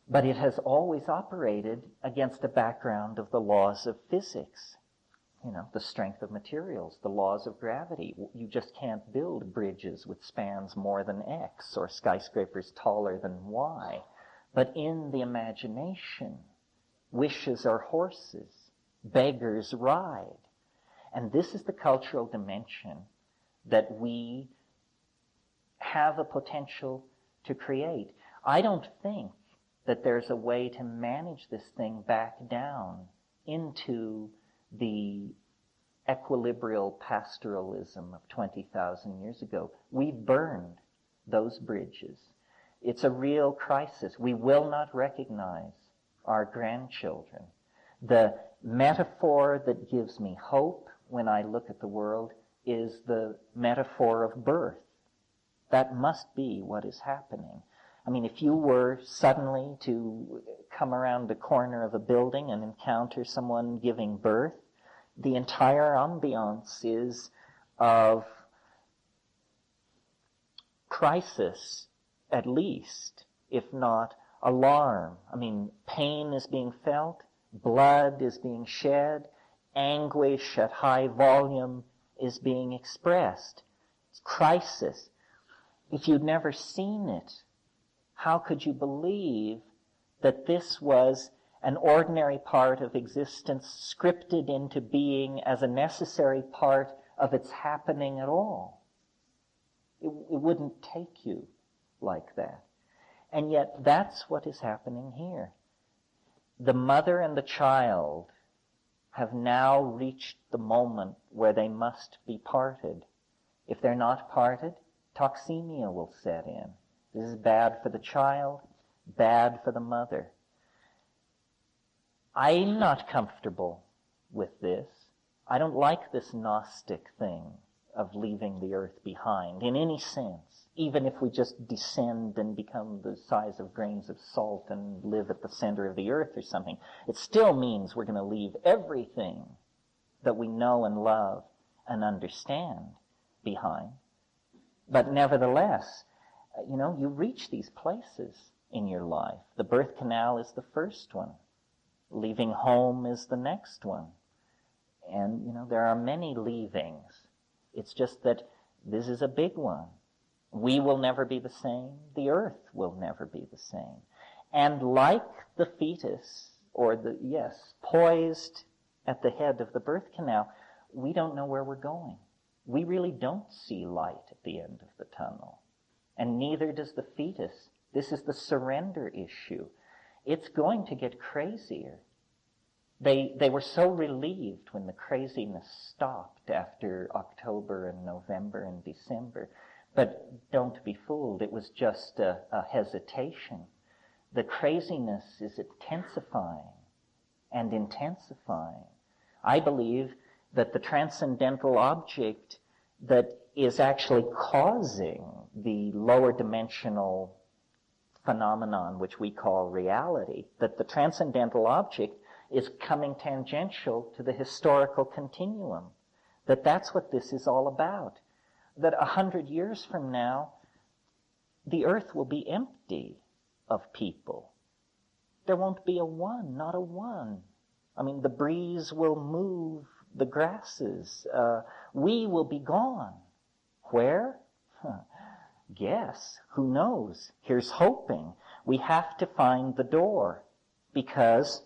But it has always operated against a background of the laws of physics. The strength of materials, the laws of gravity. You just can't build bridges with spans more than X or skyscrapers taller than Y. But in the imagination, wishes are horses, beggars ride. And this is the cultural dimension that we have a potential to create. I don't think that there's a way to manage this thing back down into the equilibrial pastoralism of 20,000 years ago. We've burned those bridges. It's a real crisis. We will not recognize our grandchildren. The metaphor that gives me hope when I look at the world is the metaphor of birth. That must be what is happening. I mean, if you were suddenly to come around the corner of a building and encounter someone giving birth, the entire ambiance is of crisis, at least, if not alarm. I mean, pain is being felt, blood is being shed, anguish at high volume is being expressed. It's crisis. If you'd never seen it, how could you believe that this was an ordinary part of existence scripted into being as a necessary part of its happening at all? It wouldn't take you like that. And yet that's what is happening here. The mother and the child have now reached the moment where they must be parted. If they're not parted, toxemia will set in. This is bad for the child, bad for the mother. I'm not comfortable with this. I don't like this Gnostic thing of leaving the earth behind in any sense, even if we just descend and become the size of grains of salt and live at the center of the earth or something. It still means we're going to leave everything that we know and love and understand behind. But nevertheless, you reach these places in your life. The birth canal is the first one. Leaving home is the next one. And, there are many leavings. It's just that this is a big one. We will never be the same. The earth will never be the same. And like the fetus, poised at the head of the birth canal, we don't know where we're going. We really don't see light at the end of the tunnel. And neither does the fetus. This is the surrender issue. It's going to get crazier. They were so relieved when the craziness stopped after October and November and December. But don't be fooled. It was just a hesitation. The craziness is intensifying and intensifying. I believe that the transcendental object that is actually causing the lower dimensional phenomenon, which we call reality, that the transcendental object is coming tangential to the historical continuum, that's what this is all about. That 100 years from now, the earth will be empty of people. There won't be a one, not a one. I mean, the breeze will move the grasses. We will be gone. Where? Guess. Who knows? Here's hoping. We have to find the door because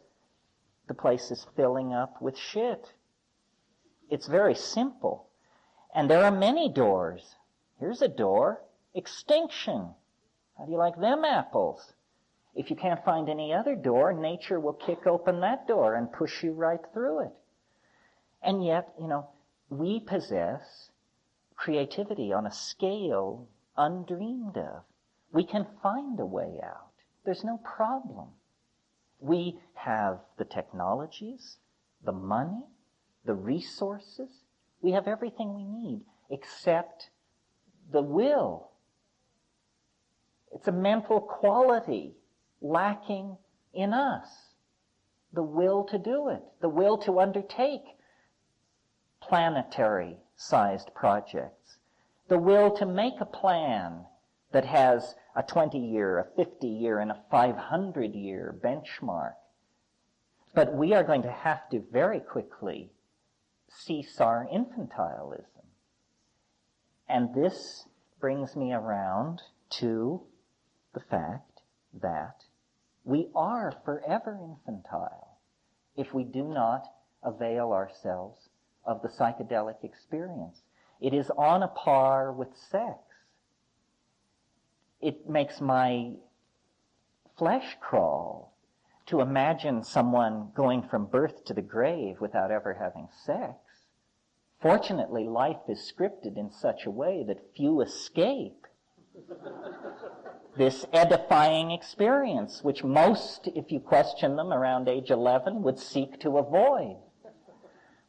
the place is filling up with shit. It's very simple. And there are many doors. Here's a door. Extinction. How do you like them apples? If you can't find any other door, nature will kick open that door and push you right through it. And yet, we possess creativity on a scale undreamed of. We can find a way out. There's no problem. We have the technologies, the money, the resources. We have everything we need except the will. It's a mental quality lacking in us. The will to do it, the will to undertake planetary-sized projects, the will to make a plan that has a 20-year, a 50-year, and a 500-year benchmark. But we are going to have to very quickly cease our infantilism. And this brings me around to the fact that we are forever infantile if we do not avail ourselves of the psychedelic experience. It is on a par with sex. It makes my flesh crawl to imagine someone going from birth to the grave without ever having sex. Fortunately, life is scripted in such a way that few escape this edifying experience, which most, if you question them around age 11, would seek to avoid.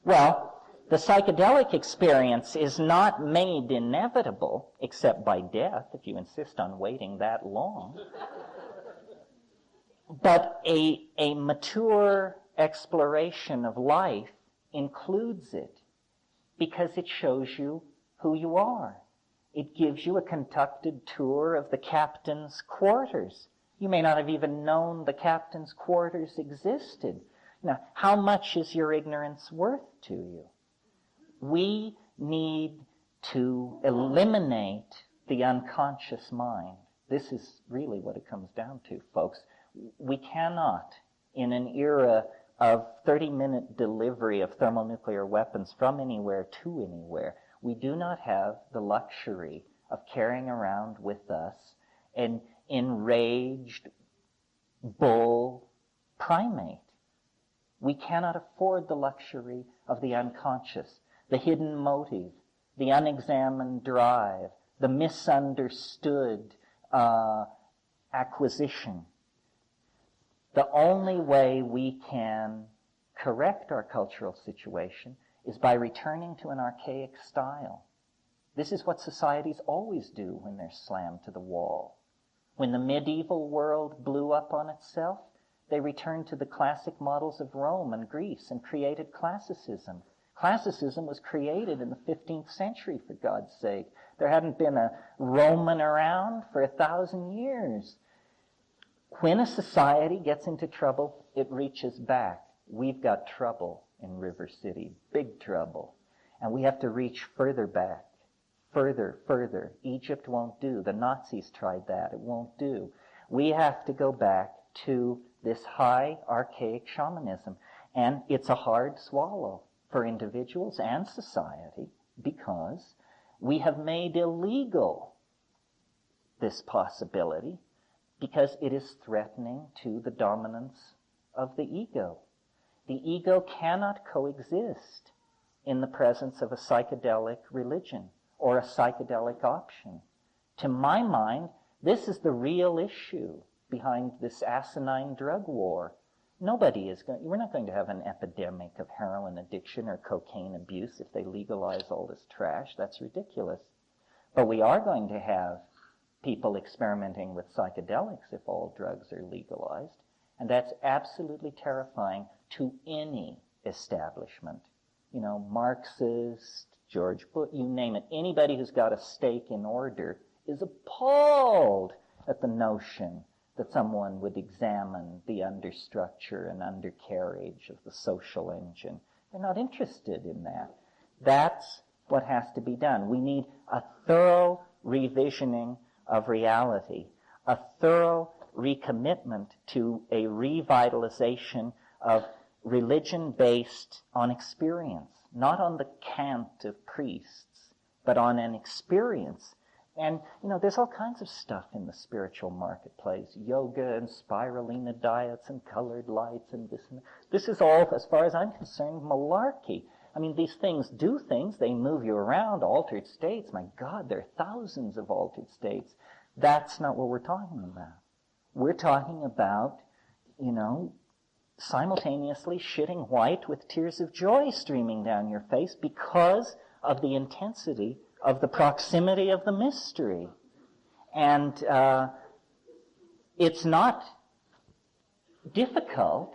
Well, the psychedelic experience is not made inevitable, except by death, if you insist on waiting that long. But a mature exploration of life includes it because it shows you who you are. It gives you a conducted tour of the captain's quarters. You may not have even known the captain's quarters existed. Now, how much is your ignorance worth to you? We need to eliminate the unconscious mind. This is really what it comes down to, folks. We cannot, in an era of 30-minute delivery of thermonuclear weapons from anywhere to anywhere, we do not have the luxury of carrying around with us an enraged bull primate. We cannot afford the luxury of the unconscious, the hidden motive, the unexamined drive, the misunderstood acquisition. The only way we can correct our cultural situation is by returning to an archaic style. This is what societies always do when they're slammed to the wall. When the medieval world blew up on itself, they returned to the classic models of Rome and Greece and created classicism. Classicism was created in the 15th century, for God's sake. There hadn't been a Roman around for 1,000 years. When a society gets into trouble, it reaches back. We've got trouble in River City, big trouble. And we have to reach further back, further. Egypt won't do. The Nazis tried that. It won't do. We have to go back to this high, archaic shamanism. And it's a hard swallow for individuals and society because we have made illegal this possibility because it is threatening to the dominance of the ego. The ego cannot coexist in the presence of a psychedelic religion or a psychedelic option. To my mind, this is the real issue behind this asinine drug war. We're not going to have an epidemic of heroin addiction or cocaine abuse if they legalize all this trash. That's ridiculous. But we are going to have people experimenting with psychedelics if all drugs are legalized. And that's absolutely terrifying to any establishment. You know, Marxist, George Bush, you name it. Anybody who's got a stake in order is appalled at the notion that someone would examine the understructure and undercarriage of the social engine. They're not interested in that. That's what has to be done. We need a thorough revisioning of reality, a thorough recommitment to a revitalization of religion based on experience, not on the cant of priests, but on an experience. And, you know, there's all kinds of stuff in the spiritual marketplace, yoga and spirulina diets and colored lights and this and that. This is all, as far as I'm concerned, malarkey. I mean, these things do things. They move you around, altered states. My God, there are thousands of altered states. That's not what we're talking about. We're talking about, you know, simultaneously shitting white with tears of joy streaming down your face because of the intensity of the proximity of the mystery. And it's not difficult.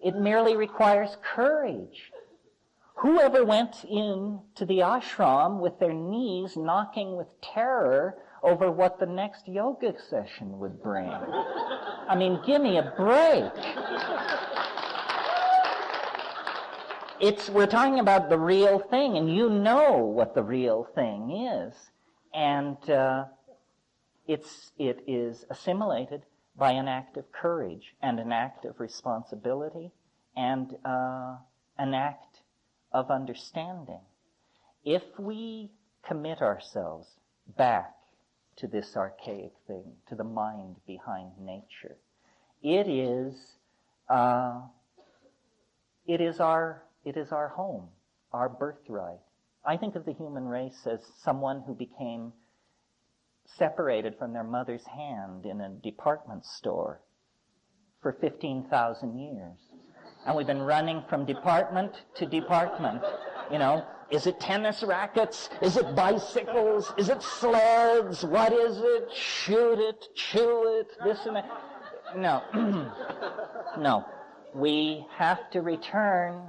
It merely requires courage. Whoever went into the ashram with their knees knocking with terror over what the next yoga session would bring? I mean, give me a break. We're talking about the real thing, and you know what the real thing is. And it is assimilated by an act of courage and an act of responsibility and an act of understanding. If we commit ourselves back to this archaic thing, to the mind behind nature, it is our home, our birthright. I think of the human race as someone who became separated from their mother's hand in a department store for 15,000 years. And we've been running from department to department. You know, is it tennis rackets? Is it bicycles? Is it sleds? What is it? Shoot it, chew it, this and that. No. No. We have to return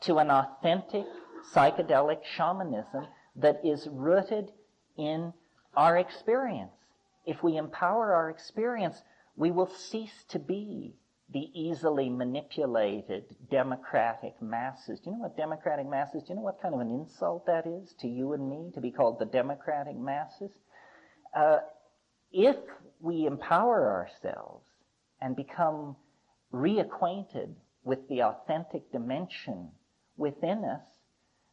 to an authentic psychedelic shamanism that is rooted in our experience. If we empower our experience, we will cease to be the easily manipulated democratic masses. Do you know what democratic masses? Do you know what kind of an insult that is to you and me, to be called the democratic masses? If we empower ourselves and become reacquainted with the authentic dimension within us,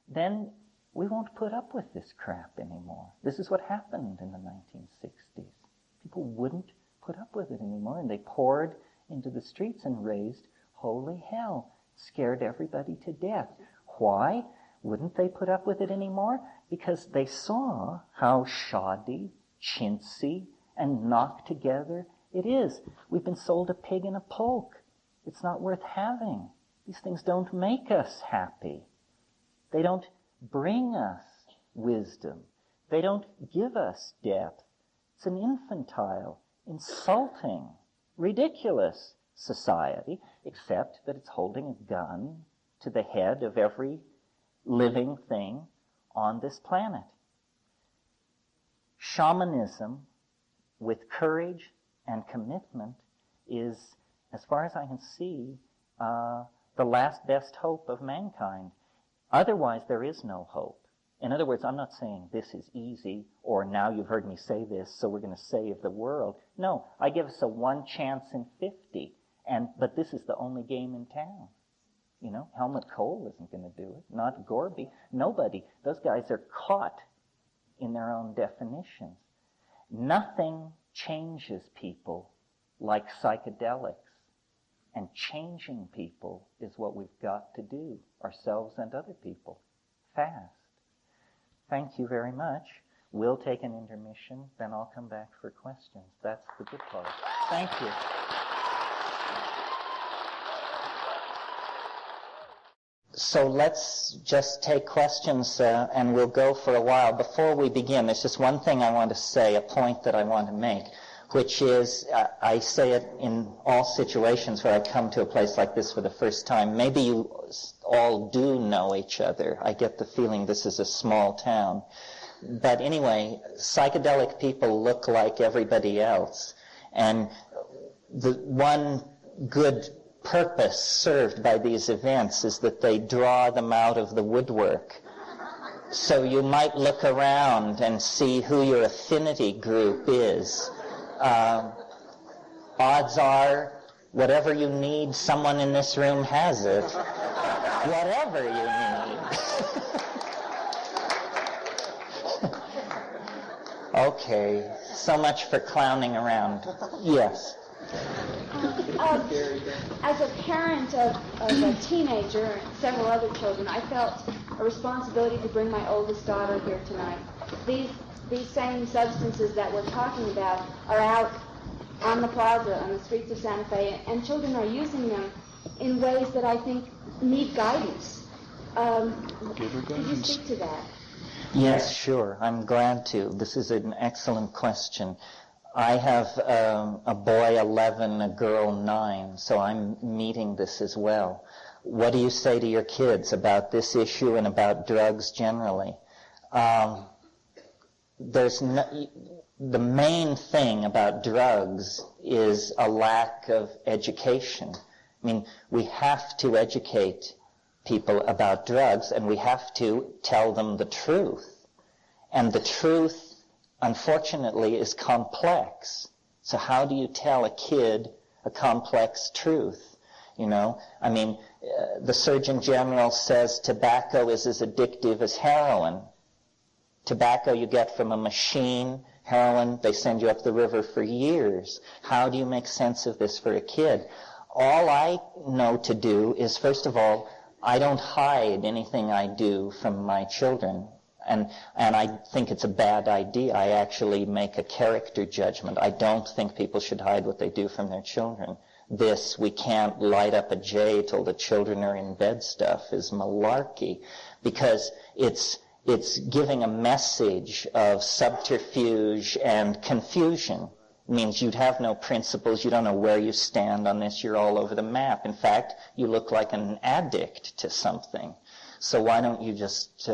then we won't put up with this crap anymore. This is what happened in the 1960s. People wouldn't put up with it anymore, and they poured into the streets and raised holy hell, scared everybody to death. Why wouldn't they put up with it anymore? Because they saw how shoddy, chintzy, and knocked together it is. We've been sold a pig in a poke. It's not worth having. These things don't make us happy. They don't bring us wisdom. They don't give us depth. It's an infantile, insulting, ridiculous society, except that it's holding a gun to the head of every living thing on this planet. Shamanism, with courage and commitment, is, as far as I can see, the last best hope of mankind. Otherwise, there is no hope. In other words, I'm not saying this is easy, or now you've heard me say this, so we're going to save the world. No, I give us a 1 chance in 50, but this is the only game in town. You know, Helmut Kohl isn't going to do it, not Gorby, nobody. Those guys are caught in their own definitions. Nothing changes people like psychedelics, and changing people is what we've got to do, ourselves and other people, fast. Thank you very much. We'll take an intermission, then I'll come back for questions. That's the good part. Thank you. So let's just take questions and we'll go for a while. Before we begin, there's just one thing I want to say, a point that I want to make, which is, I say it in all situations where I come to a place like this for the first time. Maybe you all do know each other. I get the feeling this is a small town. But anyway, psychedelic people look like everybody else. And the one good purpose served by these events is that they draw them out of the woodwork. So you might look around and see who your affinity group is. Odds are, whatever you need, someone in this room has it. Whatever you need. Okay, so much for clowning around. Yes. As a parent of a teenager and several other children, I felt a responsibility to bring my oldest daughter here tonight. These same substances that we're talking about are out on the plaza, on the streets of Santa Fe, and children are using them in ways that I think need guidance. Could you speak to that? Yes, sure. I'm glad to. This is an excellent question. I have a boy 11, a girl 9, so I'm meeting this as well. What do you say to your kids about this issue and about drugs generally? The main thing about drugs is a lack of education. I mean, we have to educate people about drugs, and we have to tell them the truth. And the truth, unfortunately, is complex. So how do you tell a kid a complex truth? You know, I mean, the Surgeon General says tobacco is as addictive as heroin. Tobacco you get from a machine, heroin, they send you up the river for years. How do you make sense of this for a kid? All I know to do is, first of all, I don't hide anything I do from my children. And I think it's a bad idea. I actually make a character judgment. I don't think people should hide what they do from their children. This, we can't light up a J till the children are in bed stuff is malarkey, because it's giving a message of subterfuge and confusion. It means you'd have no principles. You don't know where you stand on this. You're all over the map. In fact, you look like an addict to something. So why don't you just,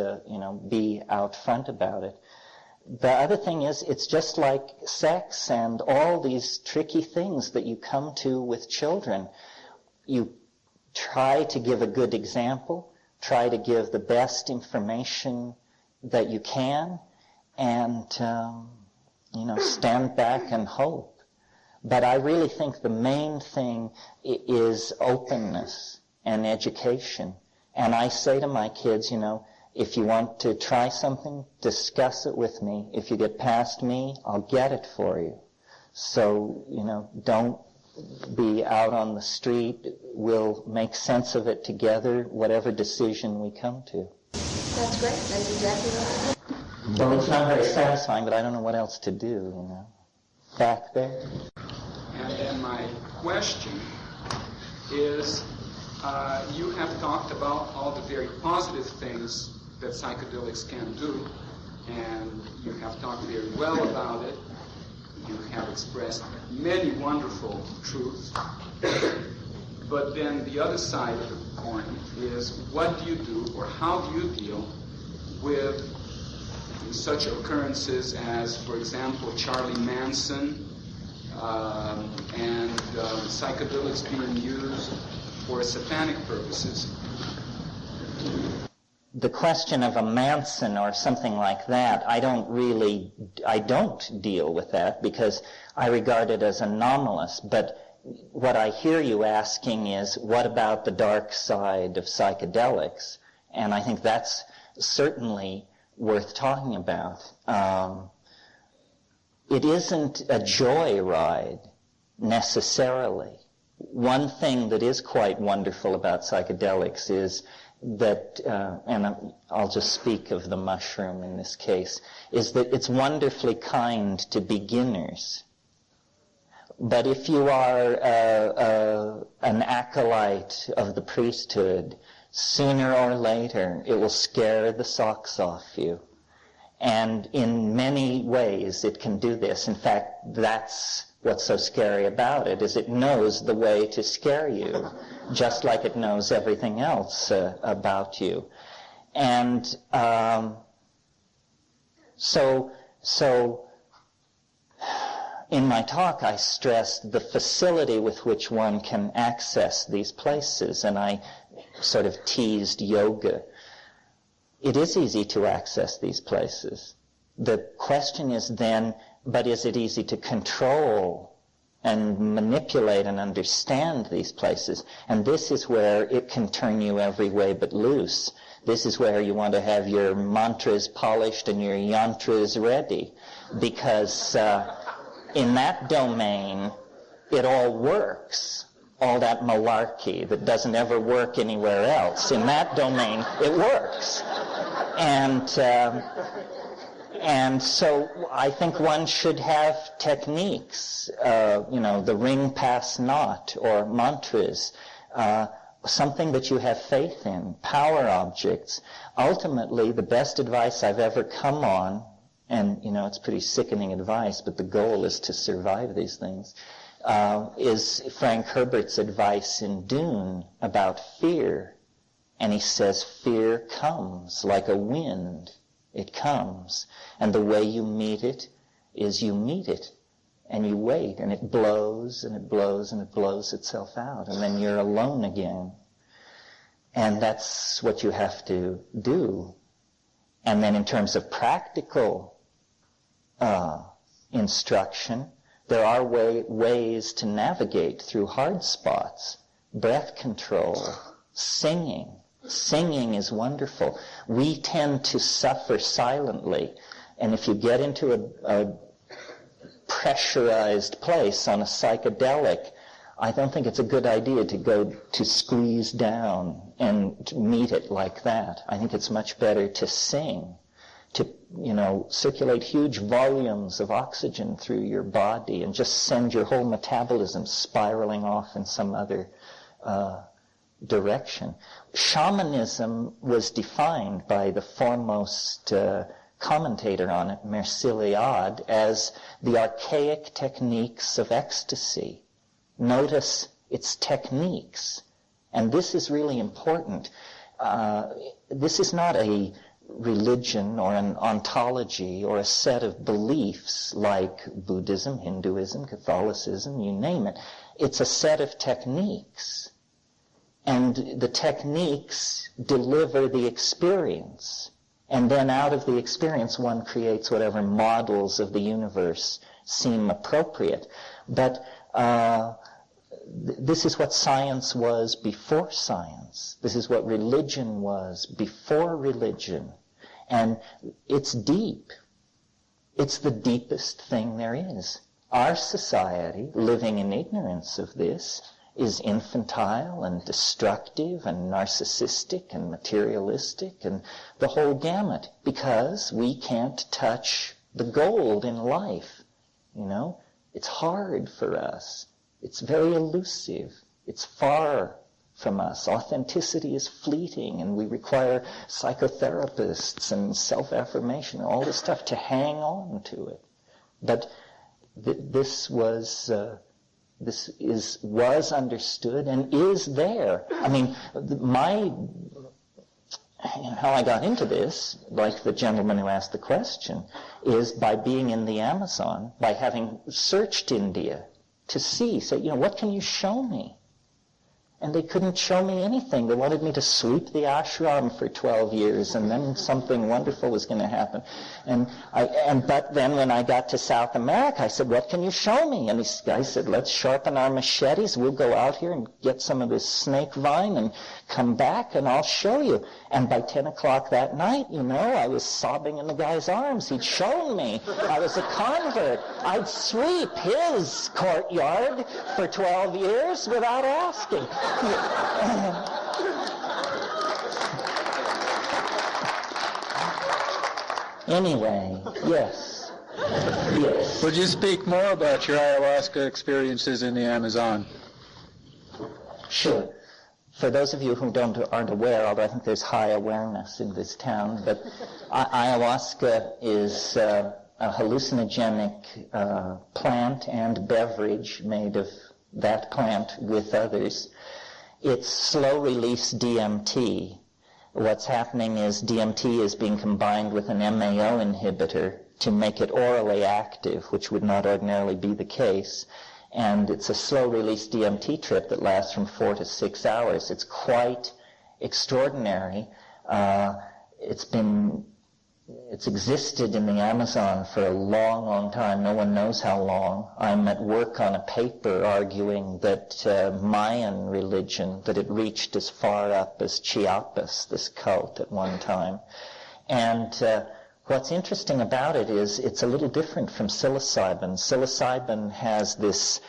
be out front about it? The other thing is, it's just like sex and all these tricky things that you come to with children. You try to give a good example, try to give the best information that you can, and, stand back and hope. But I really think the main thing is openness and education. And I say to my kids, if you want to try something, discuss it with me. If you get past me, I'll get it for you. So, don't be out on the street. We'll make sense of it together, whatever decision we come to. That's great. That's exactly what I did. Well, it's not very satisfying, but I don't know what else to do, Back there. And then my question is, You have talked about all the very positive things that psychedelics can do, and you have talked very well about it. You have expressed many wonderful truths. But then the other side of the coin is, what do you do, or how do you deal with such occurrences as, for example, Charlie Manson and psychedelics being used for satanic purposes? The question of a Manson or something like that, I don't deal with that because I regard it as anomalous. But what I hear you asking is, what about the dark side of psychedelics? And I think that's certainly worth talking about. It isn't a joyride necessarily. One thing that is quite wonderful about psychedelics is that, and I'll just speak of the mushroom in this case, is that it's wonderfully kind to beginners. But if you are an acolyte of the priesthood, sooner or later it will scare the socks off you. And in many ways it can do this. In fact, that's what's so scary about it, is it knows the way to scare you, just like it knows everything else about you. And so in my talk, I stressed the facility with which one can access these places, and I sort of teased yoga. It is easy to access these places. The question is then, but is it easy to control and manipulate and understand these places? And this is where it can turn you every way but loose. This is where you want to have your mantras polished and your yantras ready, because in that domain, it all works. All that malarkey that doesn't ever work anywhere else. In that domain, it works. And so I think one should have techniques, the ring pass not, or mantras, something that you have faith in, power objects. Ultimately, the best advice I've ever come on, and it's pretty sickening advice, but the goal is to survive these things, is Frank Herbert's advice in Dune about fear. And he says, fear comes like a wind. It comes. And the way you meet it is you meet it. And you wait. And it blows, and it blows, and it blows itself out. And then you're alone again. And that's what you have to do. And then in terms of practical instruction, there are ways to navigate through hard spots. Breath control, singing. Singing is wonderful. We tend to suffer silently. And if you get into a pressurized place on a psychedelic, I don't think it's a good idea to go to squeeze down and to meet it like that. I think it's much better to sing, to circulate huge volumes of oxygen through your body and just send your whole metabolism spiraling off in some other direction. Shamanism was defined by the foremost commentator on it, Merciliade, as the archaic techniques of ecstasy. Notice its techniques. And this is really important. This is not a religion or an ontology or a set of beliefs like Buddhism, Hinduism, Catholicism, you name it. It's a set of techniques. And the techniques deliver the experience. And then out of the experience, one creates whatever models of the universe seem appropriate. But this is what science was before science. This is what religion was before religion. And it's deep. It's the deepest thing there is. Our society, living in ignorance of this, is infantile and destructive and narcissistic and materialistic and the whole gamut, because we can't touch the gold in life. It's hard for us. It's very elusive. It's far from us. Authenticity is fleeting, and we require psychotherapists and self-affirmation, all this stuff to hang on to it. But this was understood and is there. I mean, how I got into this, like the gentleman who asked the question, is by being in the Amazon, by having searched India to say, what can you show me? And they couldn't show me anything. They wanted me to sweep the ashram for 12 years, and then something wonderful was going to happen. But then when I got to South America, I said, what can you show me? And this guy said, let's sharpen our machetes. We'll go out here and get some of this snake vine and come back, and I'll show you. And by 10 o'clock that night, I was sobbing in the guy's arms. He'd shown me. I was a convert. I'd sweep his courtyard for 12 years without asking. Anyway, yes. Would you speak more about your ayahuasca experiences in the Amazon? Sure. For those of you who aren't aware, although I think there's high awareness in this town, but ayahuasca is a hallucinogenic plant and beverage made of that plant with others. It's slow-release DMT. What's happening is DMT is being combined with an MAO inhibitor to make it orally active, which would not ordinarily be the case. And it's a slow-release DMT trip that lasts from 4 to 6 hours. It's quite extraordinary. It's existed in the Amazon for a long, long time. No one knows how long. I'm at work on a paper arguing that Mayan religion, that it reached as far up as Chiapas, this cult, at one time. And what's interesting about it is it's a little different from psilocybin. Psilocybin has this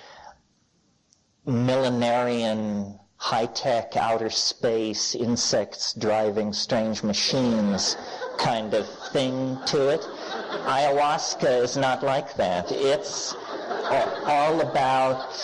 millenarian, high-tech, outer space, insects driving strange machines kind of thing to it. Ayahuasca is not like that. It's all about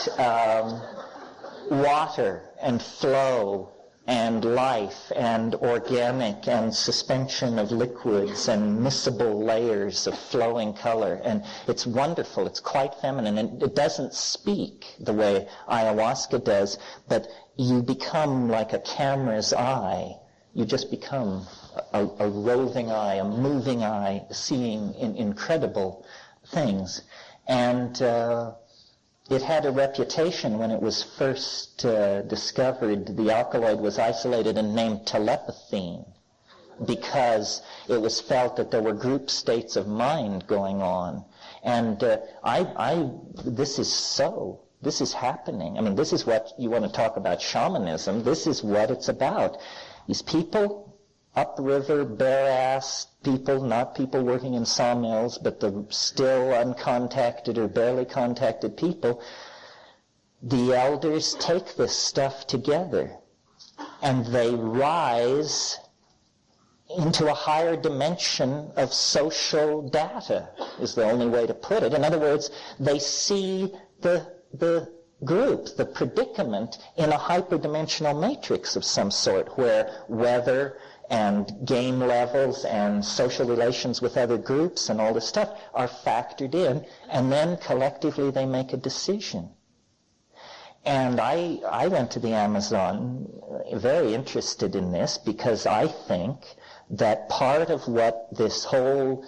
water and flow and life and organic and suspension of liquids and miscible layers of flowing color. And it's wonderful. It's quite feminine. And it doesn't speak the way ayahuasca does, but you become like a camera's eye. You just become a roving eye, a moving eye, seeing incredible things. And it had a reputation when it was first discovered. The alkaloid was isolated and named telepathine because it was felt that there were group states of mind going on. And this is so. This is happening. I mean, this is what you want to talk about shamanism. This is what it's about. These people, upriver, bare-ass people, not people working in sawmills, but the still uncontacted or barely contacted people, the elders take this stuff together and they rise into a higher dimension of social data, is the only way to put it. In other words, they see the group, the predicament, in a hyperdimensional matrix of some sort, where weather and game levels and social relations with other groups and all this stuff are factored in, and then collectively they make a decision. And I went to the Amazon very interested in this because I think that part of what this whole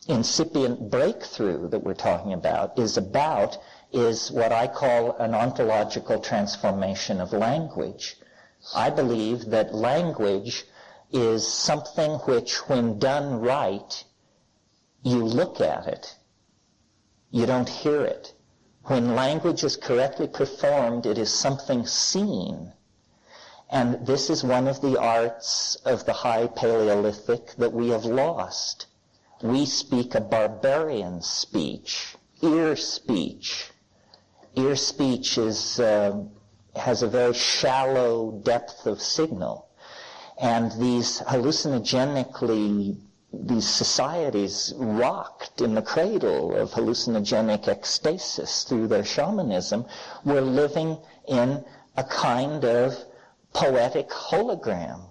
incipient breakthrough that we're talking about is what I call an ontological transformation of language. I believe that language is something which, when done right, you look at it. You don't hear it. When language is correctly performed, it is something seen. And this is one of the arts of the High Paleolithic that we have lost. We speak a barbarian speech, ear speech. Ear speech has a very shallow depth of signal. And these societies rocked in the cradle of hallucinogenic ecstasis through their shamanism were living in a kind of poetic hologram,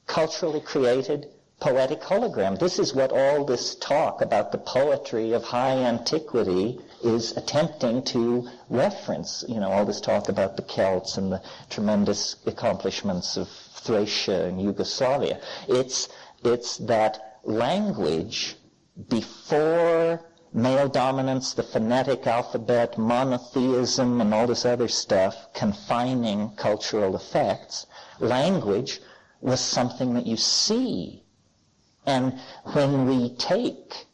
culturally created poetic hologram. This is what all this talk about the poetry of high antiquity is attempting to reference. All this talk about the Celts and the tremendous accomplishments of Thracia and Yugoslavia. It's that language before male dominance, the phonetic alphabet, monotheism, and all this other stuff, confining cultural effects. Language was something that you see. And when we take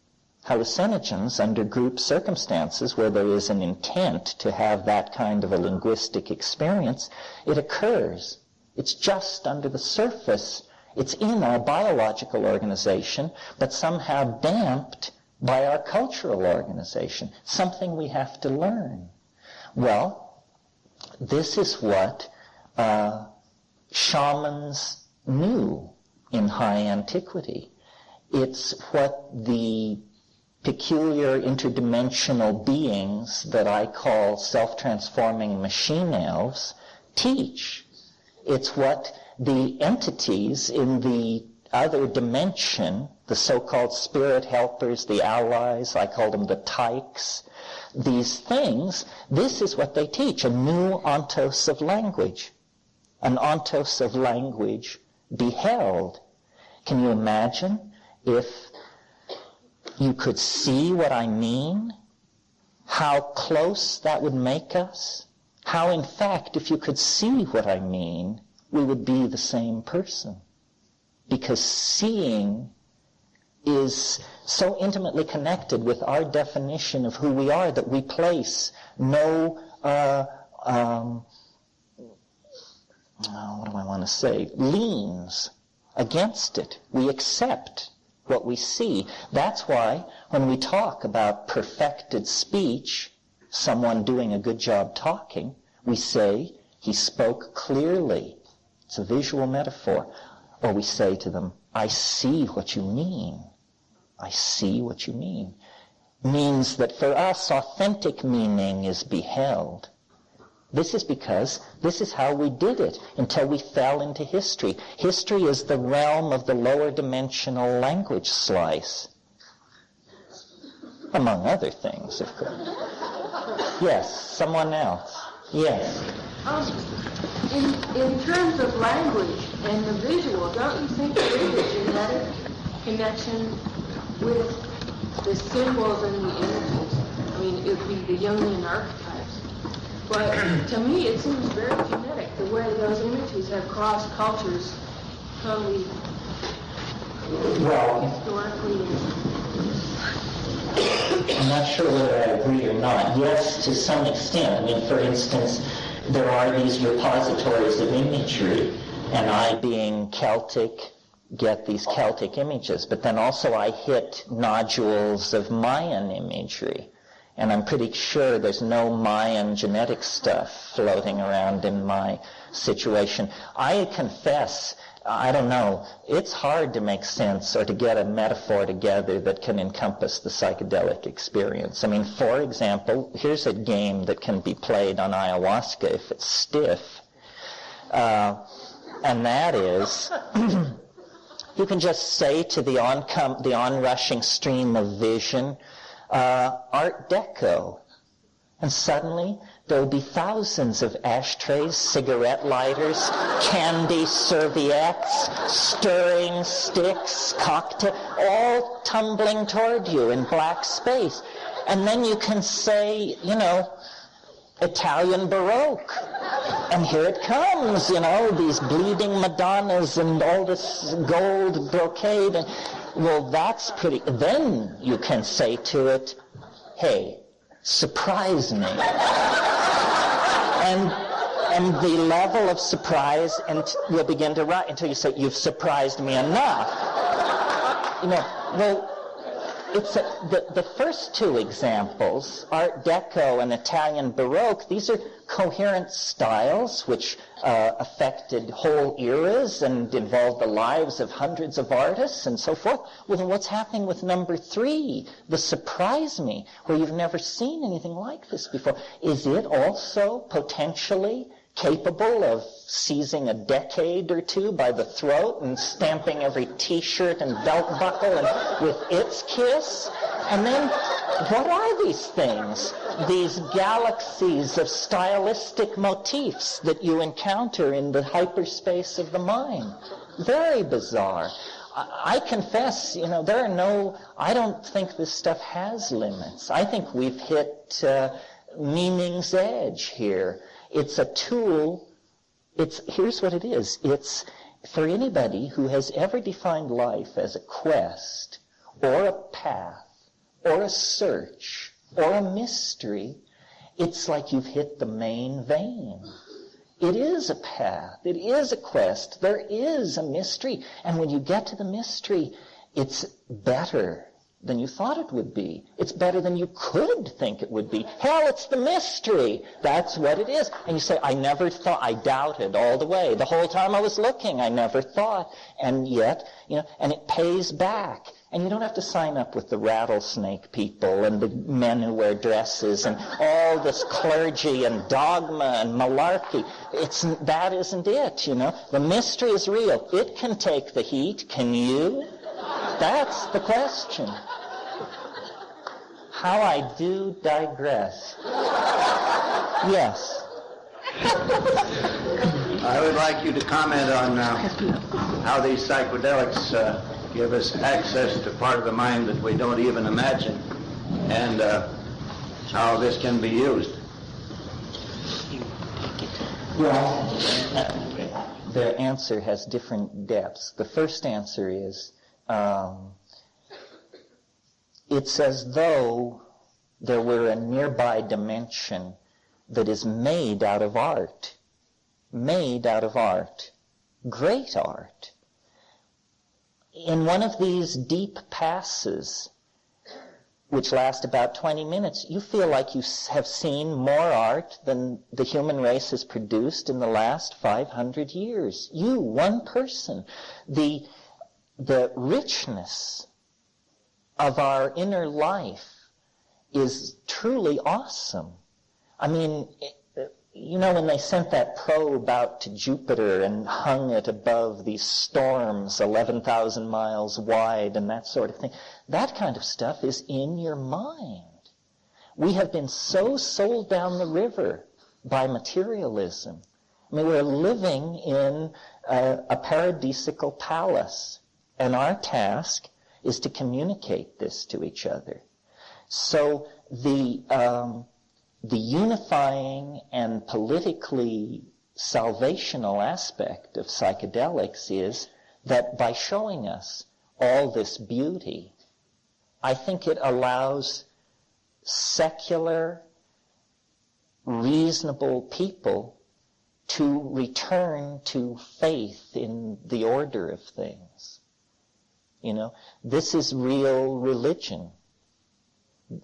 hallucinogens under group circumstances where there is an intent to have that kind of a linguistic experience, it occurs. It's just under the surface. It's in our biological organization, but somehow damped by our cultural organization, something we have to learn. Well, this is what shamans knew in high antiquity. It's what the peculiar interdimensional beings that I call self-transforming machine elves teach. It's what the entities in the other dimension, the so-called spirit helpers, the allies, I call them the tykes, these things, this is what they teach, a new ontos of language. An ontos of language beheld. Can you imagine if you could see what I mean? How close that would make us? How, in fact, if you could see what I mean, we would be the same person. Because seeing is so intimately connected with our definition of who we are that we place no, liens against it. We accept what we see. That's why when we talk about perfected speech, someone doing a good job talking, we say he spoke clearly. It's a visual metaphor. Or we say to them, I see what you mean. I see what you mean. Means that for us, authentic meaning is beheld. This is because this is how we did it until we fell into history. History is the realm of the lower dimensional language slice. Among other things, of course. Yes, someone else. Yes. In terms of language and the visual, don't you think there is a genetic connection with the symbols and the images? I mean, it would be the Jungian archetypes. But to me, it seems very genetic, the way those images have crossed cultures totally historically. I'm not sure whether I agree or not. Yes, to some extent. I mean, for instance, there are these repositories of imagery, and I, being Celtic, get these Celtic images. But then also I hit nodules of Mayan imagery. And I'm pretty sure there's no Mayan genetic stuff floating around in my situation. I confess, I don't know, it's hard to make sense or to get a metaphor together that can encompass the psychedelic experience. I mean, for example, here's a game that can be played on ayahuasca if it's stiff. And that is, you can just say to the onrushing stream of vision, Art Deco. And suddenly there will be thousands of ashtrays, cigarette lighters, candy serviettes, stirring sticks, cocktail, all tumbling toward you in black space. And then you can say, Italian Baroque. And here it comes, these bleeding Madonnas and all this gold brocade. And, well, that's pretty. Then you can say to it, hey, surprise me. And the level of surprise will begin to rise until you say, you've surprised me enough. It's the first two examples, Art Deco and Italian Baroque, these are coherent styles which affected whole eras and involved the lives of hundreds of artists and so forth. Well, then what's happening with number 3, the surprise me, where you've never seen anything like this before? Is it also potentially capable of seizing a decade or two by the throat and stamping every T-shirt and belt buckle and with its kiss. And then, what are these things? These galaxies of stylistic motifs that you encounter in the hyperspace of the mind. Very bizarre. I confess, I don't think this stuff has limits. I think we've hit meaning's edge here. It's a tool. Here's what it is. It's for anybody who has ever defined life as a quest or a path or a search or a mystery. It's like you've hit the main vein. It is a path. It is a quest. There is a mystery. And when you get to the mystery, it's better than you thought it would be. It's better than you could think it would be. Hell, it's the mystery. That's what it is. And you say, I never thought, I doubted all the way. The whole time I was looking, I never thought. And yet, and it pays back. And you don't have to sign up with the rattlesnake people and the men who wear dresses and all this clergy and dogma and malarkey. That isn't it, The mystery is real. It can take the heat. Can you? That's the question. How I do digress. Yes. I would like you to comment on how these psychedelics give us access to part of the mind that we don't even imagine, and how this can be used. Well, their answer has different depths. The first answer is, it's as though there were a nearby dimension that is made out of art. Made out of art. Great art. In one of these deep passes, which last about 20 minutes, you feel like you have seen more art than the human race has produced in the last 500 years. You, one person. The richness of our inner life is truly awesome. I mean, when they sent that probe out to Jupiter and hung it above these storms 11,000 miles wide and that sort of thing, that kind of stuff is in your mind. We have been so sold down the river by materialism. I mean, we're living in a paradisical palace, and our task is to communicate this to each other. So the unifying and politically salvational aspect of psychedelics is that by showing us all this beauty, I think it allows secular, reasonable people to return to faith in the order of things. This is real religion.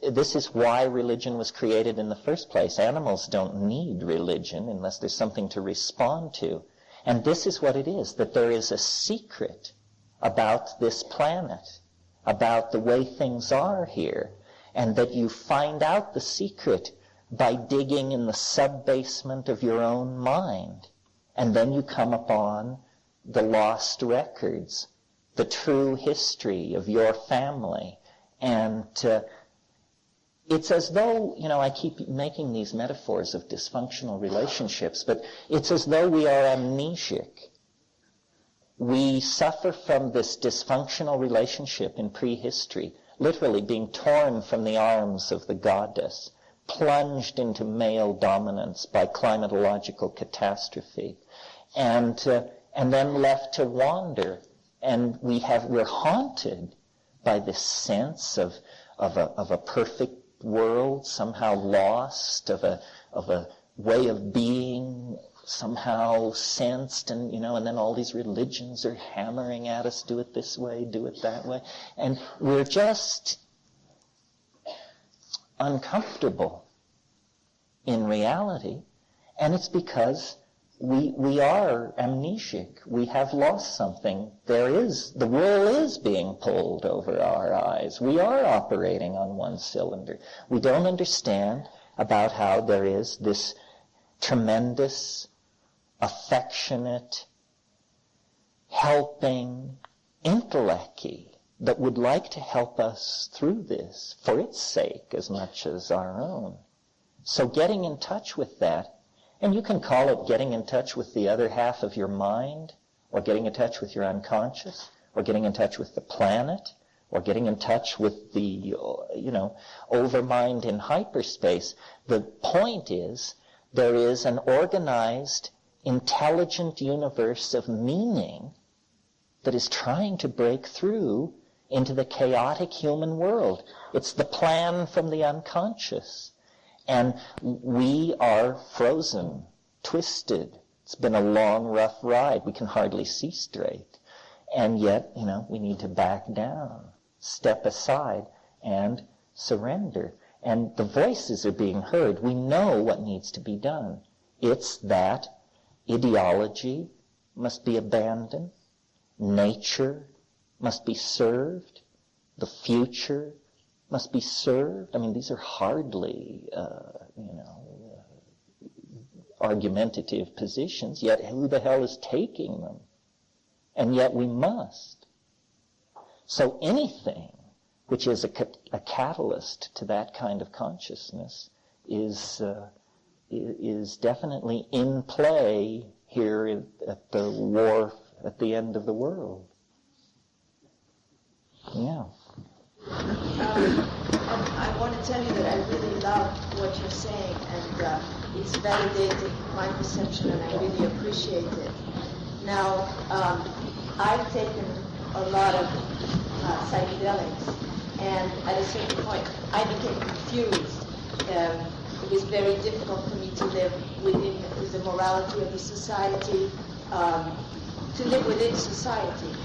This is why religion was created in the first place. Animals don't need religion unless there's something to respond to. And this is what it is, that there is a secret about this planet, about the way things are here, and that you find out the secret by digging in the sub-basement of your own mind. And then you come upon the lost records, the true history of your family. And it's as though, I keep making these metaphors of dysfunctional relationships, but it's as though we are amnesic. We suffer from this dysfunctional relationship in prehistory, literally being torn from the arms of the goddess, plunged into male dominance by climatological catastrophe, and then left to wander. And we're haunted by this sense of a perfect world somehow lost, of a way of being somehow sensed, and then all these religions are hammering at us, do it this way, do it that way, and we're just uncomfortable in reality, and it's because we are amnesic. We have lost something. The wool is being pulled over our eyes. We are operating on one cylinder. We don't understand about how there is this tremendous affectionate, helping intellect that would like to help us through this for its sake as much as our own. So getting in touch with that, and you can call it getting in touch with the other half of your mind, or getting in touch with your unconscious, or getting in touch with the planet, or getting in touch with the, overmind in hyperspace. The point is, there is an organized, intelligent universe of meaning that is trying to break through into the chaotic human world. It's the plan from the unconscious. And we are frozen, twisted. It's been a long, rough ride. We can hardly see straight. And yet, we need to back down, step aside, and surrender. And the voices are being heard. We know what needs to be done. It's that ideology must be abandoned. Nature must be served. The future must be served. I mean, these are hardly, argumentative positions, yet who the hell is taking them? And yet we must. So anything which is a catalyst to that kind of consciousness is definitely in play here at the wharf at the end of the world. Yeah. I want to tell you that I really love what you're saying, and it's validating my perception, and I really appreciate it. Now, I've taken a lot of psychedelics, and at a certain point, I became confused. It was very difficult for me to live within the morality of the society, to live within society,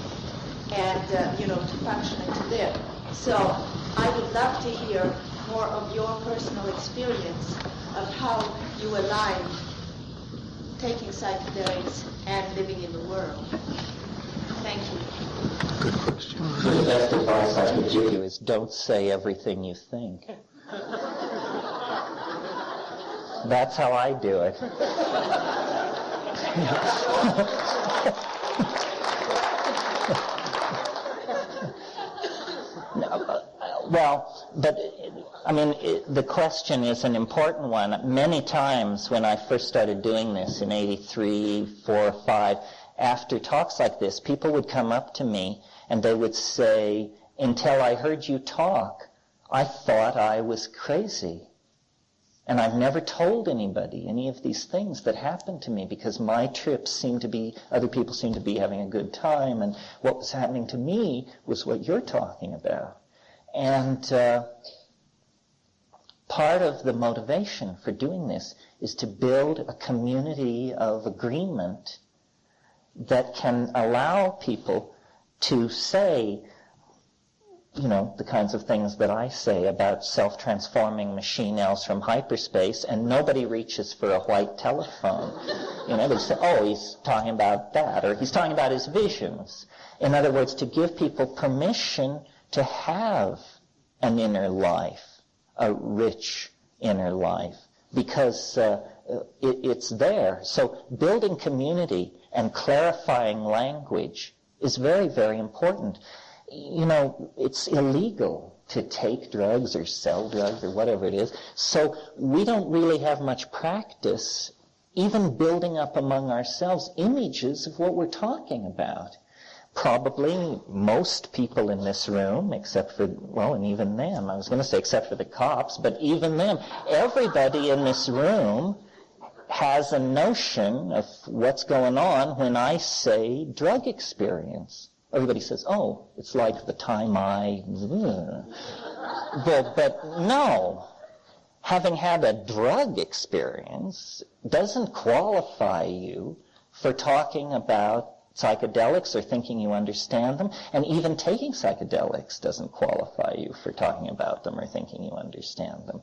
and to function and to live. So I would love to hear more of your personal experience of how you align taking psychedelics and living in the world. Thank you. Good question. The best advice I could give you is don't say everything you think. That's how I do it. Well, but, the question is an important one. Many times when I first started doing this in 83, 4, 5, after talks like this, people would come up to me and they would say, until I heard you talk, I thought I was crazy. And I've never told anybody any of these things that happened to me because my trips seemed to be, other people seemed to be having a good time, and what was happening to me was what you're talking about. And part of the motivation for doing this is to build a community of agreement that can allow people to say, the kinds of things that I say about self-transforming machine elves from hyperspace, and nobody reaches for a white telephone. They say, oh, he's talking about that, or he's talking about his visions. In other words, to give people permission to have an inner life, a rich inner life, because it's there. So building community and clarifying language is very, very important. It's illegal to take drugs or sell drugs or whatever it is. So we don't really have much practice even building up among ourselves images of what we're talking about. Probably most people in this room, except for, and even them, I was going to say except for the cops, but even them, everybody in this room has a notion of what's going on when I say drug experience. Everybody says, oh, it's like the time I... But no. Having had a drug experience doesn't qualify you for talking about psychedelics or thinking you understand them, and even taking psychedelics doesn't qualify you for talking about them or thinking you understand them.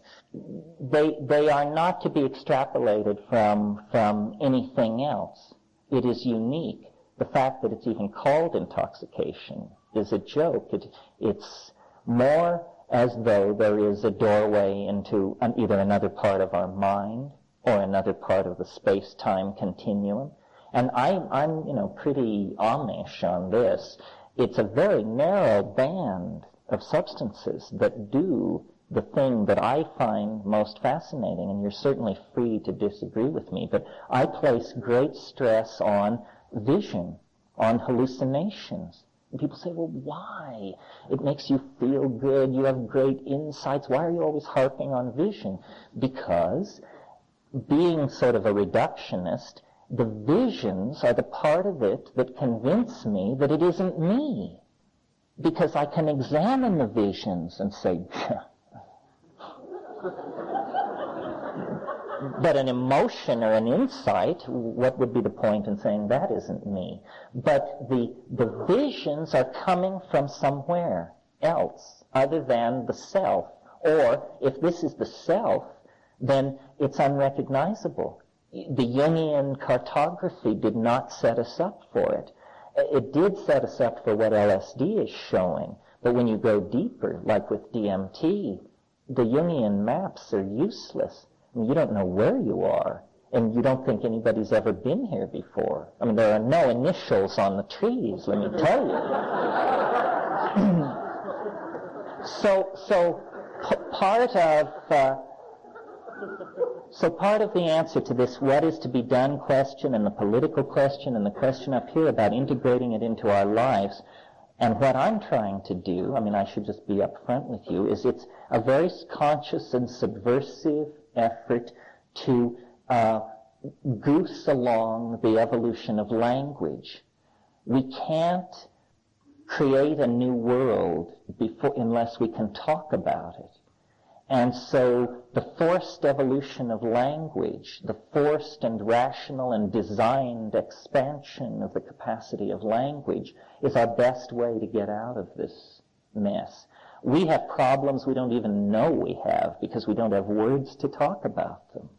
They are not to be extrapolated from anything else. It is unique. The fact that it's even called intoxication is a joke. It's more as though there is a doorway into either another part of our mind or another part of the space-time continuum, And I'm pretty Amish on this. It's a very narrow band of substances that do the thing that I find most fascinating, and you're certainly free to disagree with me, but I place great stress on vision, on hallucinations. And people say, well, why? It makes you feel good, you have great insights. Why are you always harping on vision? Because, being sort of a reductionist, the visions are the part of it that convince me that it isn't me. Because I can examine the visions and say, but an emotion or an insight, what would be the point in saying that isn't me? But the visions are coming from somewhere else other than the self. Or if this is the self, then it's unrecognizable. The Jungian cartography did not set us up for it. It did set us up for what LSD is showing. But when you go deeper, like with DMT, the Jungian maps are useless. I mean, you don't know where you are, and you don't think anybody's ever been here before. I mean, there are no initials on the trees, let me tell you. So part of the answer to this what is to be done question, and the political question, and the question up here about integrating it into our lives, and what I'm trying to do, I mean, I should just be upfront with you, is it's a very conscious and subversive effort to goose along the evolution of language. We can't create a new world unless we can talk about it. And so the forced evolution of language, the forced and rational and designed expansion of the capacity of language is our best way to get out of this mess. We have problems we don't even know we have because we don't have words to talk about them.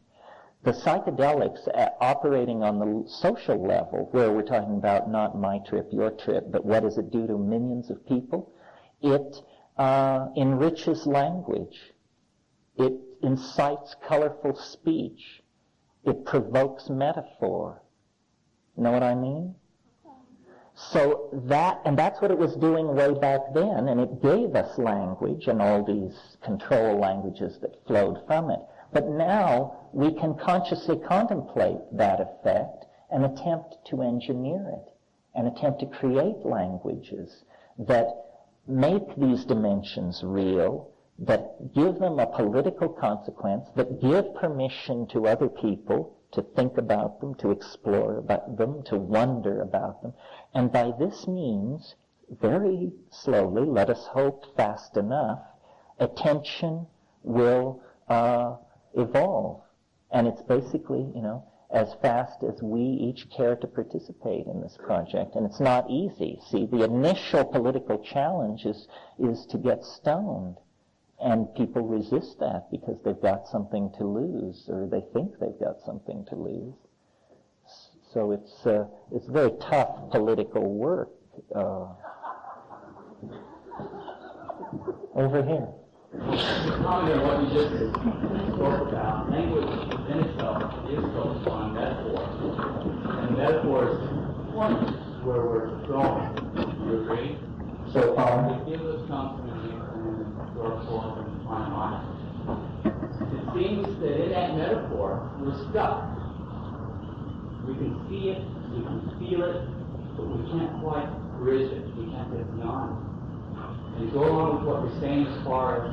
The psychedelics operating on the social level, where we're talking about not my trip, your trip, but what does it do to millions of people? It enriches language. It incites colorful speech. It provokes metaphor. Know what I mean? So that's what it was doing way back then, and it gave us language and all these control languages that flowed from it. But now we can consciously contemplate that effect and attempt to engineer it, and attempt to create languages that make these dimensions real, that give them a political consequence, that give permission to other people to think about them, to explore about them, to wonder about them. And by this means, very slowly, let us hope fast enough, attention will evolve. And it's basically, as fast as we each care to participate in this project. And it's not easy. See, the initial political challenge is to get stoned. And people resist that because they've got something to lose, or they think they've got something to lose. So it's very tough political work. Over here. Comment on what you just spoke about. Language in itself is focused on metaphors. And metaphors point where we're going. You agree? So far. It gives us something and mind. It seems that in that metaphor, we're stuck. We can see it, we can feel it, but we can't quite bridge it. We can't get beyond it. And to go along with what we're saying as far as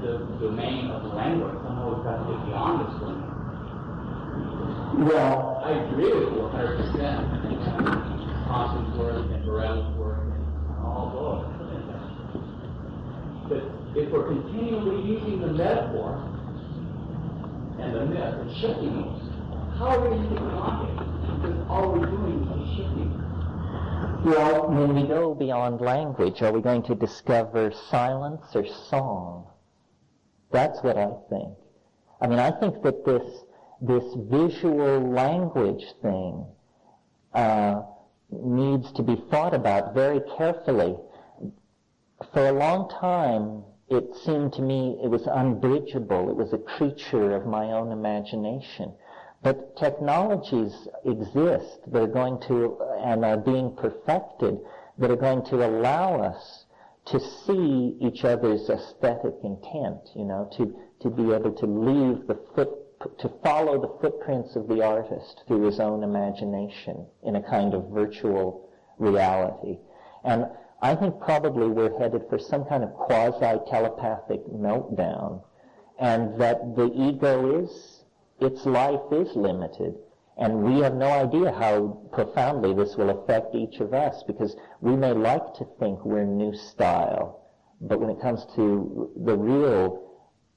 the domain of language, somehow we've got to get beyond this one. Well, I agree with you 100%. Conscious work and Burrell's work and all those. But if we're continually using the metaphor and the myth and shifting those, how are we going to get beyond it? Because all we're doing is shifting. well, when we go beyond language, are we going to discover silence or song? That's what I think. I mean, I think that this visual language thing needs to be thought about very carefully. For a long time, it seemed to me it was unbridgeable. It was a creature of my own imagination. But technologies exist that are going to, and are being perfected, that are going to allow us to see each other's aesthetic intent, to be able to leave to follow the footprints of the artist through his own imagination in a kind of virtual reality. And I think probably we're headed for some kind of quasi-telepathic meltdown, and that the ego its life is limited. And we have no idea how profoundly this will affect each of us, because we may like to think we're new style, but when it comes to the real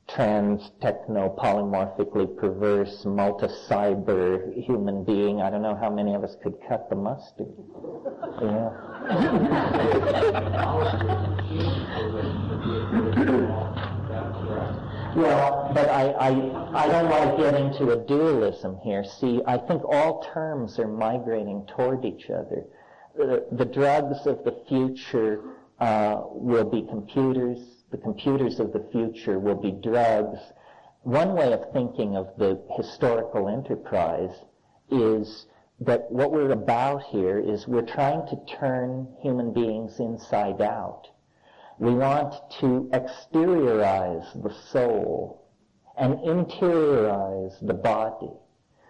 trans-techno-polymorphically perverse, multi-cyber human being, I don't know how many of us could cut the mustard. Yeah. Well, but I don't want to get into a dualism here. See, I think all terms are migrating toward each other. The drugs of the future will be computers. The computers of the future will be drugs. One way of thinking of the historical enterprise is that what we're about here is we're trying to turn human beings inside out. We want to exteriorize the soul and interiorize the body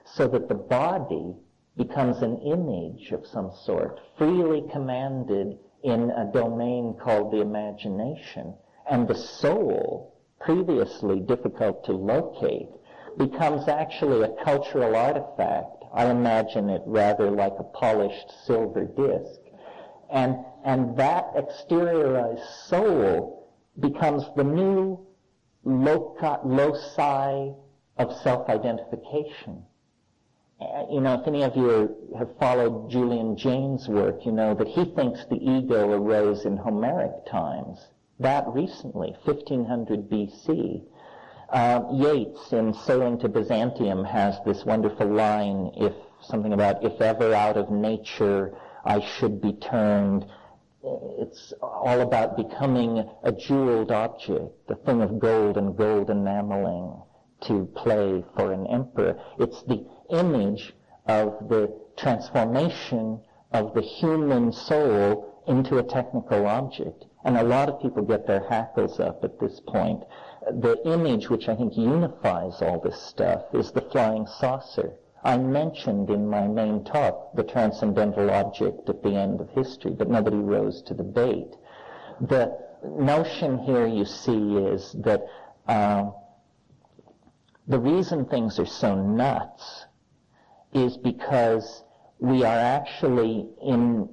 so that the body becomes an image of some sort, freely commanded in a domain called the imagination. And the soul, previously difficult to locate, becomes actually a cultural artifact. I imagine it rather like a polished silver disc. And that exteriorized soul becomes the new loci of self-identification. If any of you have followed Julian Jaynes' work, you know that he thinks the ego arose in Homeric times. That recently, 1500 BC. Yeats, in Sailing to Byzantium, has this wonderful line, something about, if ever out of nature I should be turned. It's all about becoming a jeweled object, a thing of gold and gold enameling to play for an emperor. It's the image of the transformation of the human soul into a technical object. And a lot of people get their hackles up at this point. The image which I think unifies all this stuff is the flying saucer. I mentioned in my main talk the transcendental object at the end of history, but nobody rose to the bait. The notion here, you see, is that the reason things are so nuts is because we are actually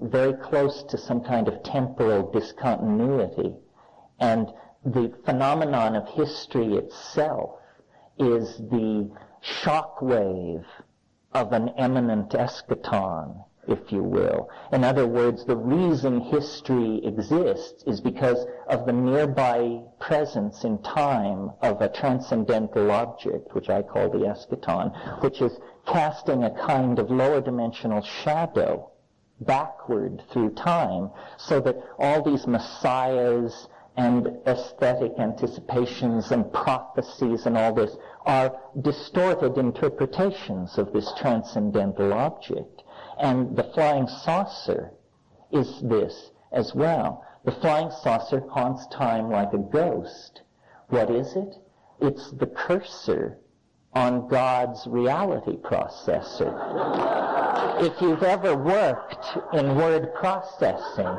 very close to some kind of temporal discontinuity. And the phenomenon of history itself is the shock wave of an imminent eschaton, if you will. In other words, the reason history exists is because of the nearby presence in time of a transcendental object, which I call the eschaton, which is casting a kind of lower dimensional shadow backward through time, so that all these messiahs and aesthetic anticipations and prophecies and all this are distorted interpretations of this transcendental object. And the flying saucer is this as well. The flying saucer haunts time like a ghost. What is it? It's the cursor on God's reality processor. If you've ever worked in word processing,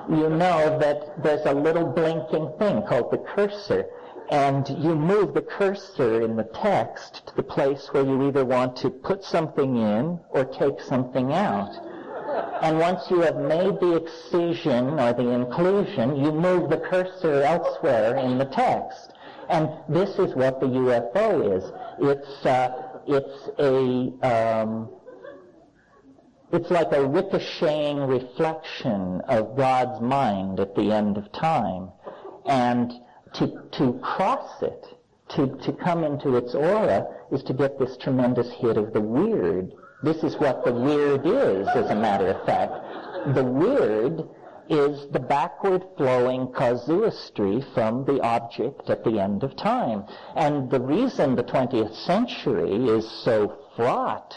you know that there's a little blinking thing called the cursor, and you move the cursor in the text to the place where you either want to put something in or take something out. And once you have made the excision or the inclusion, you move the cursor elsewhere in the text. And this is what the UFO is. It's like a ricocheting reflection of God's mind at the end of time. And to cross it, to come into its aura, is to get this tremendous hit of the weird. This is what the weird is, as a matter of fact. The weird is the backward flowing casuistry from the object at the end of time. And the reason the 20th century is so fraught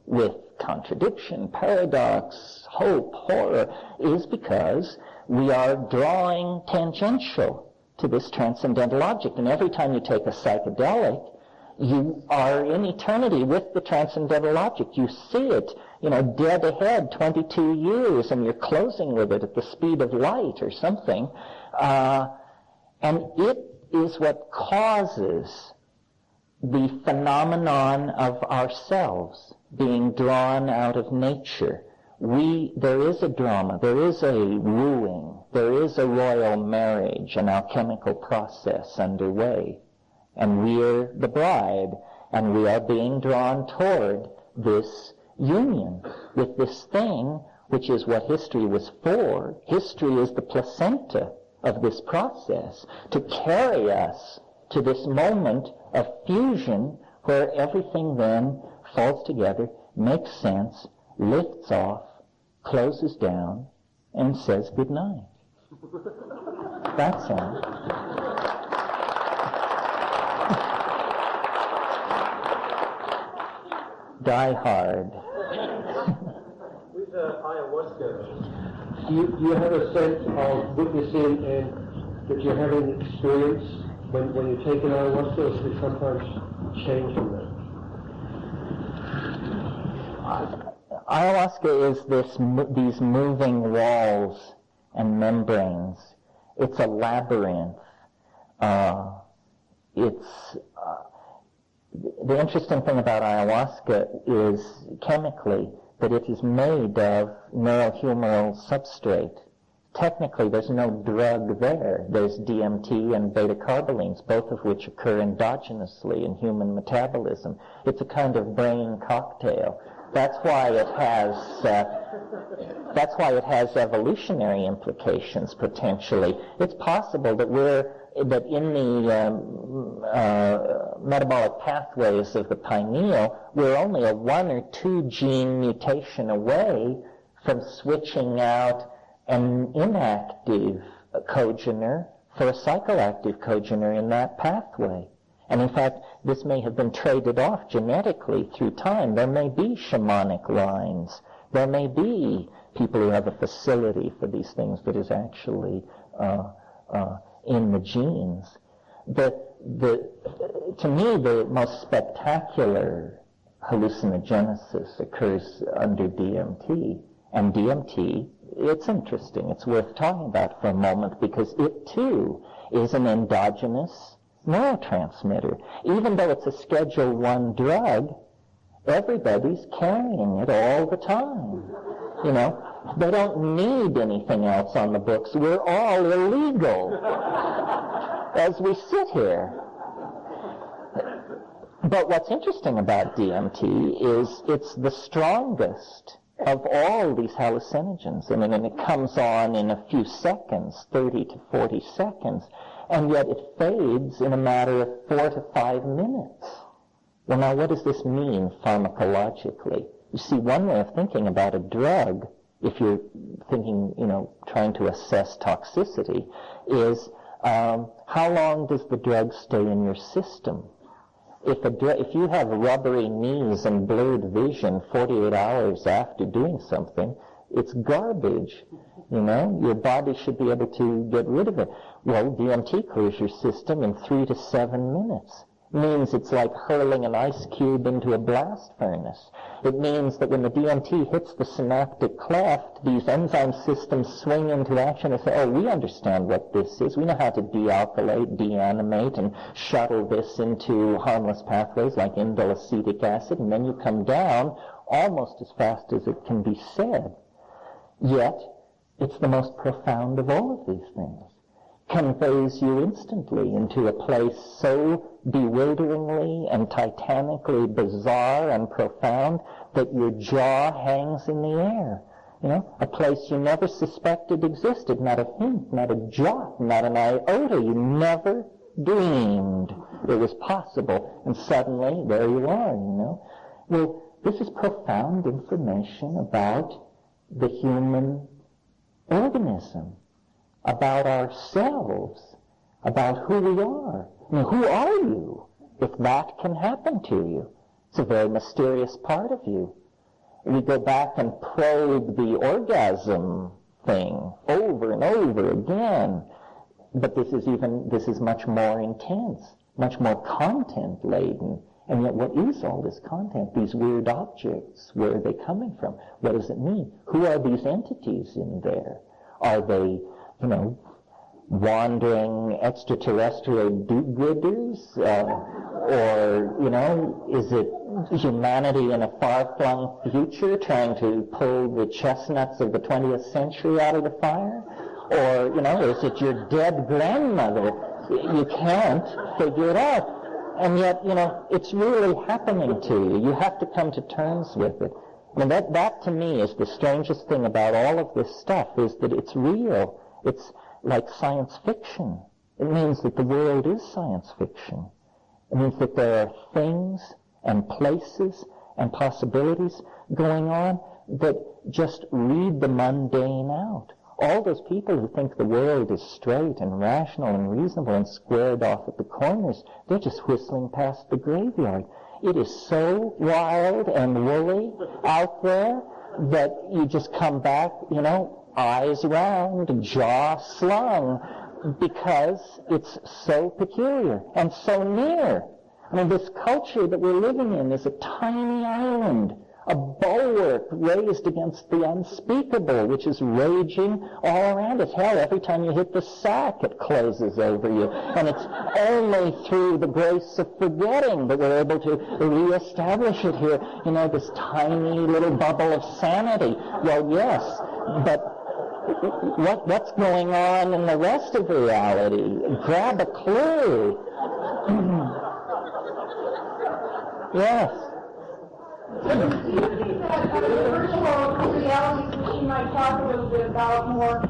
with contradiction, paradox, hope, horror, is because we are drawing tangential to this transcendental object. And every time you take a psychedelic, you are in eternity with the transcendental object. You see it, dead ahead 22 years, and you're closing with it at the speed of light or something. And it is what causes the phenomenon of ourselves being drawn out of nature. There is a drama, there is a wooing, there is a royal marriage, an alchemical process underway. And we're the bride, and we are being drawn toward this union with this thing, which is what history was for. History is the placenta of this process, to carry us to this moment of fusion where everything then falls together, makes sense, lifts off, closes down, and says good night. That's all. Die hard. With ayahuasca, do you have a sense of witnessing and that you're having experience when you take an ayahuasca, or does it sometimes change from that? Ayahuasca is these moving walls and membranes. It's a labyrinth. The interesting thing about ayahuasca is chemically that it is made of neurohumoral substrate. Technically, there's no drug there. There's DMT and beta-carbolines, both of which occur endogenously in human metabolism. It's a kind of brain cocktail. That's why it has evolutionary implications potentially. It's possible that in the metabolic pathways of the pineal, we're only a 1 or 2 gene mutation away from switching out an inactive cogener for a psychoactive cogener in that pathway. And in fact, this may have been traded off genetically through time. There may be shamanic lines. There may be people who have a facility for these things that is actually in the genes. But to me, the most spectacular hallucinogenesis occurs under DMT. And DMT, it's interesting. It's worth talking about for a moment because it, too, is an endogenous neurotransmitter. Even though it's a Schedule 1 drug, everybody's carrying it all the time. They don't need anything else on the books. We're all illegal as we sit here. But what's interesting about DMT is it's the strongest of all these hallucinogens. And it comes on in a few seconds, 30 to 40 seconds, and yet it fades in a matter of 4 to 5 minutes. Well, now, what does this mean pharmacologically? You see, one way of thinking about a drug, if you're thinking, trying to assess toxicity, is how long does the drug stay in your system? If you have rubbery knees and blurred vision 48 hours after doing something, it's garbage. Your body should be able to get rid of it. Well, DMT clears your system in 3 to 7 minutes. Means it's like hurling an ice cube into a blast furnace. It means that when the DMT hits the synaptic cleft, these enzyme systems swing into action and say, oh, we understand what this is. We know how to dealkylate, deanimate, and shuttle this into harmless pathways like indole acetic acid, and then you come down almost as fast as it can be said. Yet, it's the most profound of all of these things. Conveys you instantly into a place so bewilderingly and titanically bizarre and profound that your jaw hangs in the air. A place you never suspected existed, not a hint, not a jot, not an iota. You never dreamed it was possible, and suddenly there you are, Well, this is profound information about the human organism, about ourselves, about who we are. Who are you if that can happen to you? It's a very mysterious part of you. We go back and probe the orgasm thing over and over again. But this is much more intense, much more content-laden. And yet what is all this content? These weird objects, where are they coming from? What does it mean? Who are these entities in there? Are they, wandering extraterrestrial do-gooders? Or, is it humanity in a far-flung future trying to pull the chestnuts of the 20th century out of the fire? Or, is it your dead grandmother? You can't figure it out. And yet, it's really happening to you. You have to come to terms with it. I mean, that to me is the strangest thing about all of this stuff, is that it's real. It's like science fiction. It means that the world is science fiction. It means that there are things and places and possibilities going on that just read the mundane out. All those people who think the world is straight and rational and reasonable and squared off at the corners, they're just whistling past the graveyard. It is so wild and woolly out there that you just come back, eyes round, jaw slung, because it's so peculiar and so near. I mean, this culture that we're living in is a tiny island, a bulwark raised against the unspeakable, which is raging all around us. Hell, every time you hit the sack, it closes over you. And it's only through the grace of forgetting that we're able to reestablish it here, this tiny little bubble of sanity. Well, yes, but what's going on in the rest of reality? Grab a clue. Yes. Do you think that the virtual realities, which you might talk a little bit about more, do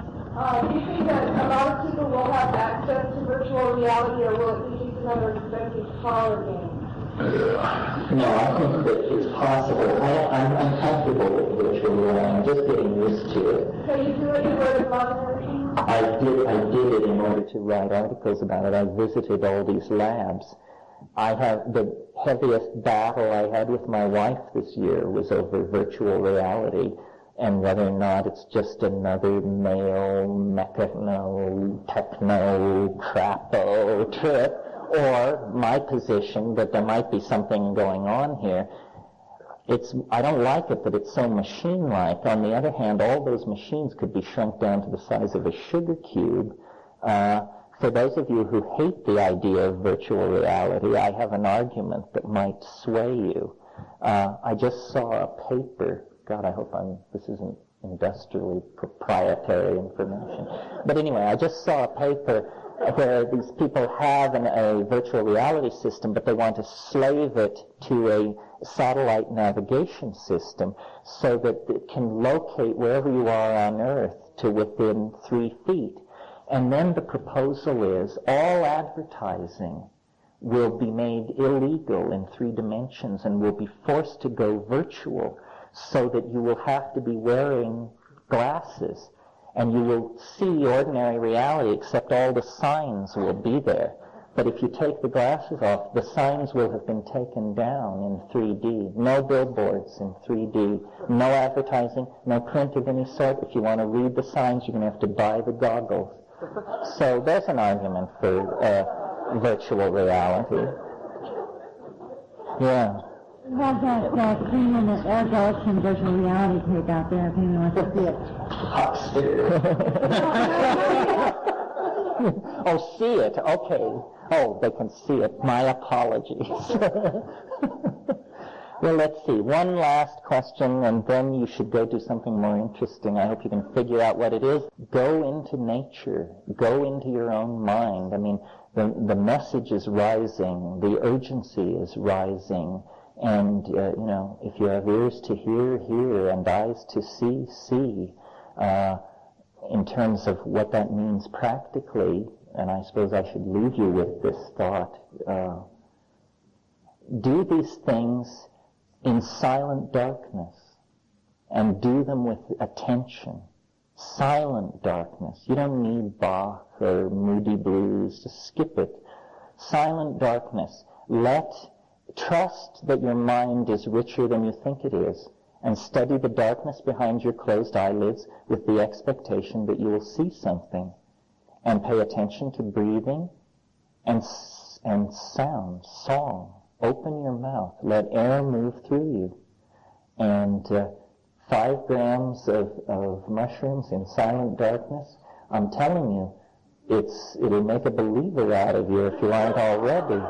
you think that a lot of people will have access to virtual reality, or will it be just another expensive parlor game? No, I think that it's possible. I'm comfortable with virtual reality. I'm just getting used to it. So you do it in order to love it? I did it in order to write articles about it. I visited all these labs. I have the heaviest battle I had with my wife this year was over virtual reality and whether or not it's just another male mechano, techno, crapo trip, or my position that there might be something going on here. I don't like it that it's so machine-like. On the other hand, all those machines could be shrunk down to the size of a sugar cube. For those of you who hate the idea of virtual reality, I have an argument that might sway you. I just saw a paper. God, I hope this isn't industrially proprietary information. But anyway, I just saw a paper where these people have a virtual reality system, but they want to slave it to a satellite navigation system so that it can locate wherever you are on Earth to within 3 feet. And then the proposal is all advertising will be made illegal in 3 dimensions and will be forced to go virtual so that you will have to be wearing glasses and you will see ordinary reality except all the signs will be there. But if you take the glasses off, the signs will have been taken down in 3D. No billboards in 3D. No advertising, no print of any sort. If you want to read the signs, you're going to have to buy the goggles. So there's an argument for virtual reality. Yeah. We have that Freeman and Air Gullickson virtual reality tape out there if anyone wants to see it. Oh, see it. Okay. Oh, they can see it. My apologies. Well, let's see. One last question, and then you should go do something more interesting. I hope you can figure out what it is. Go into nature. Go into your own mind. I mean, the message is rising. The urgency is rising. And, if you have ears to hear, hear, and eyes to see, see. In terms of what that means practically, and I suppose I should leave you with this thought, do these things in silent darkness, and do them with attention. Silent darkness. You don't need Bach or Moody Blues to skip it. Silent darkness. Let trust that your mind is richer than you think it is, and study the darkness behind your closed eyelids with the expectation that you will see something. And pay attention to breathing and sound, song. Open your mouth. Let air move through you. And 5 grams of mushrooms in silent darkness, I'm telling you, it'll make a believer out of you if you aren't already.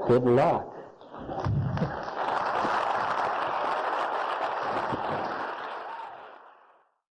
Good luck.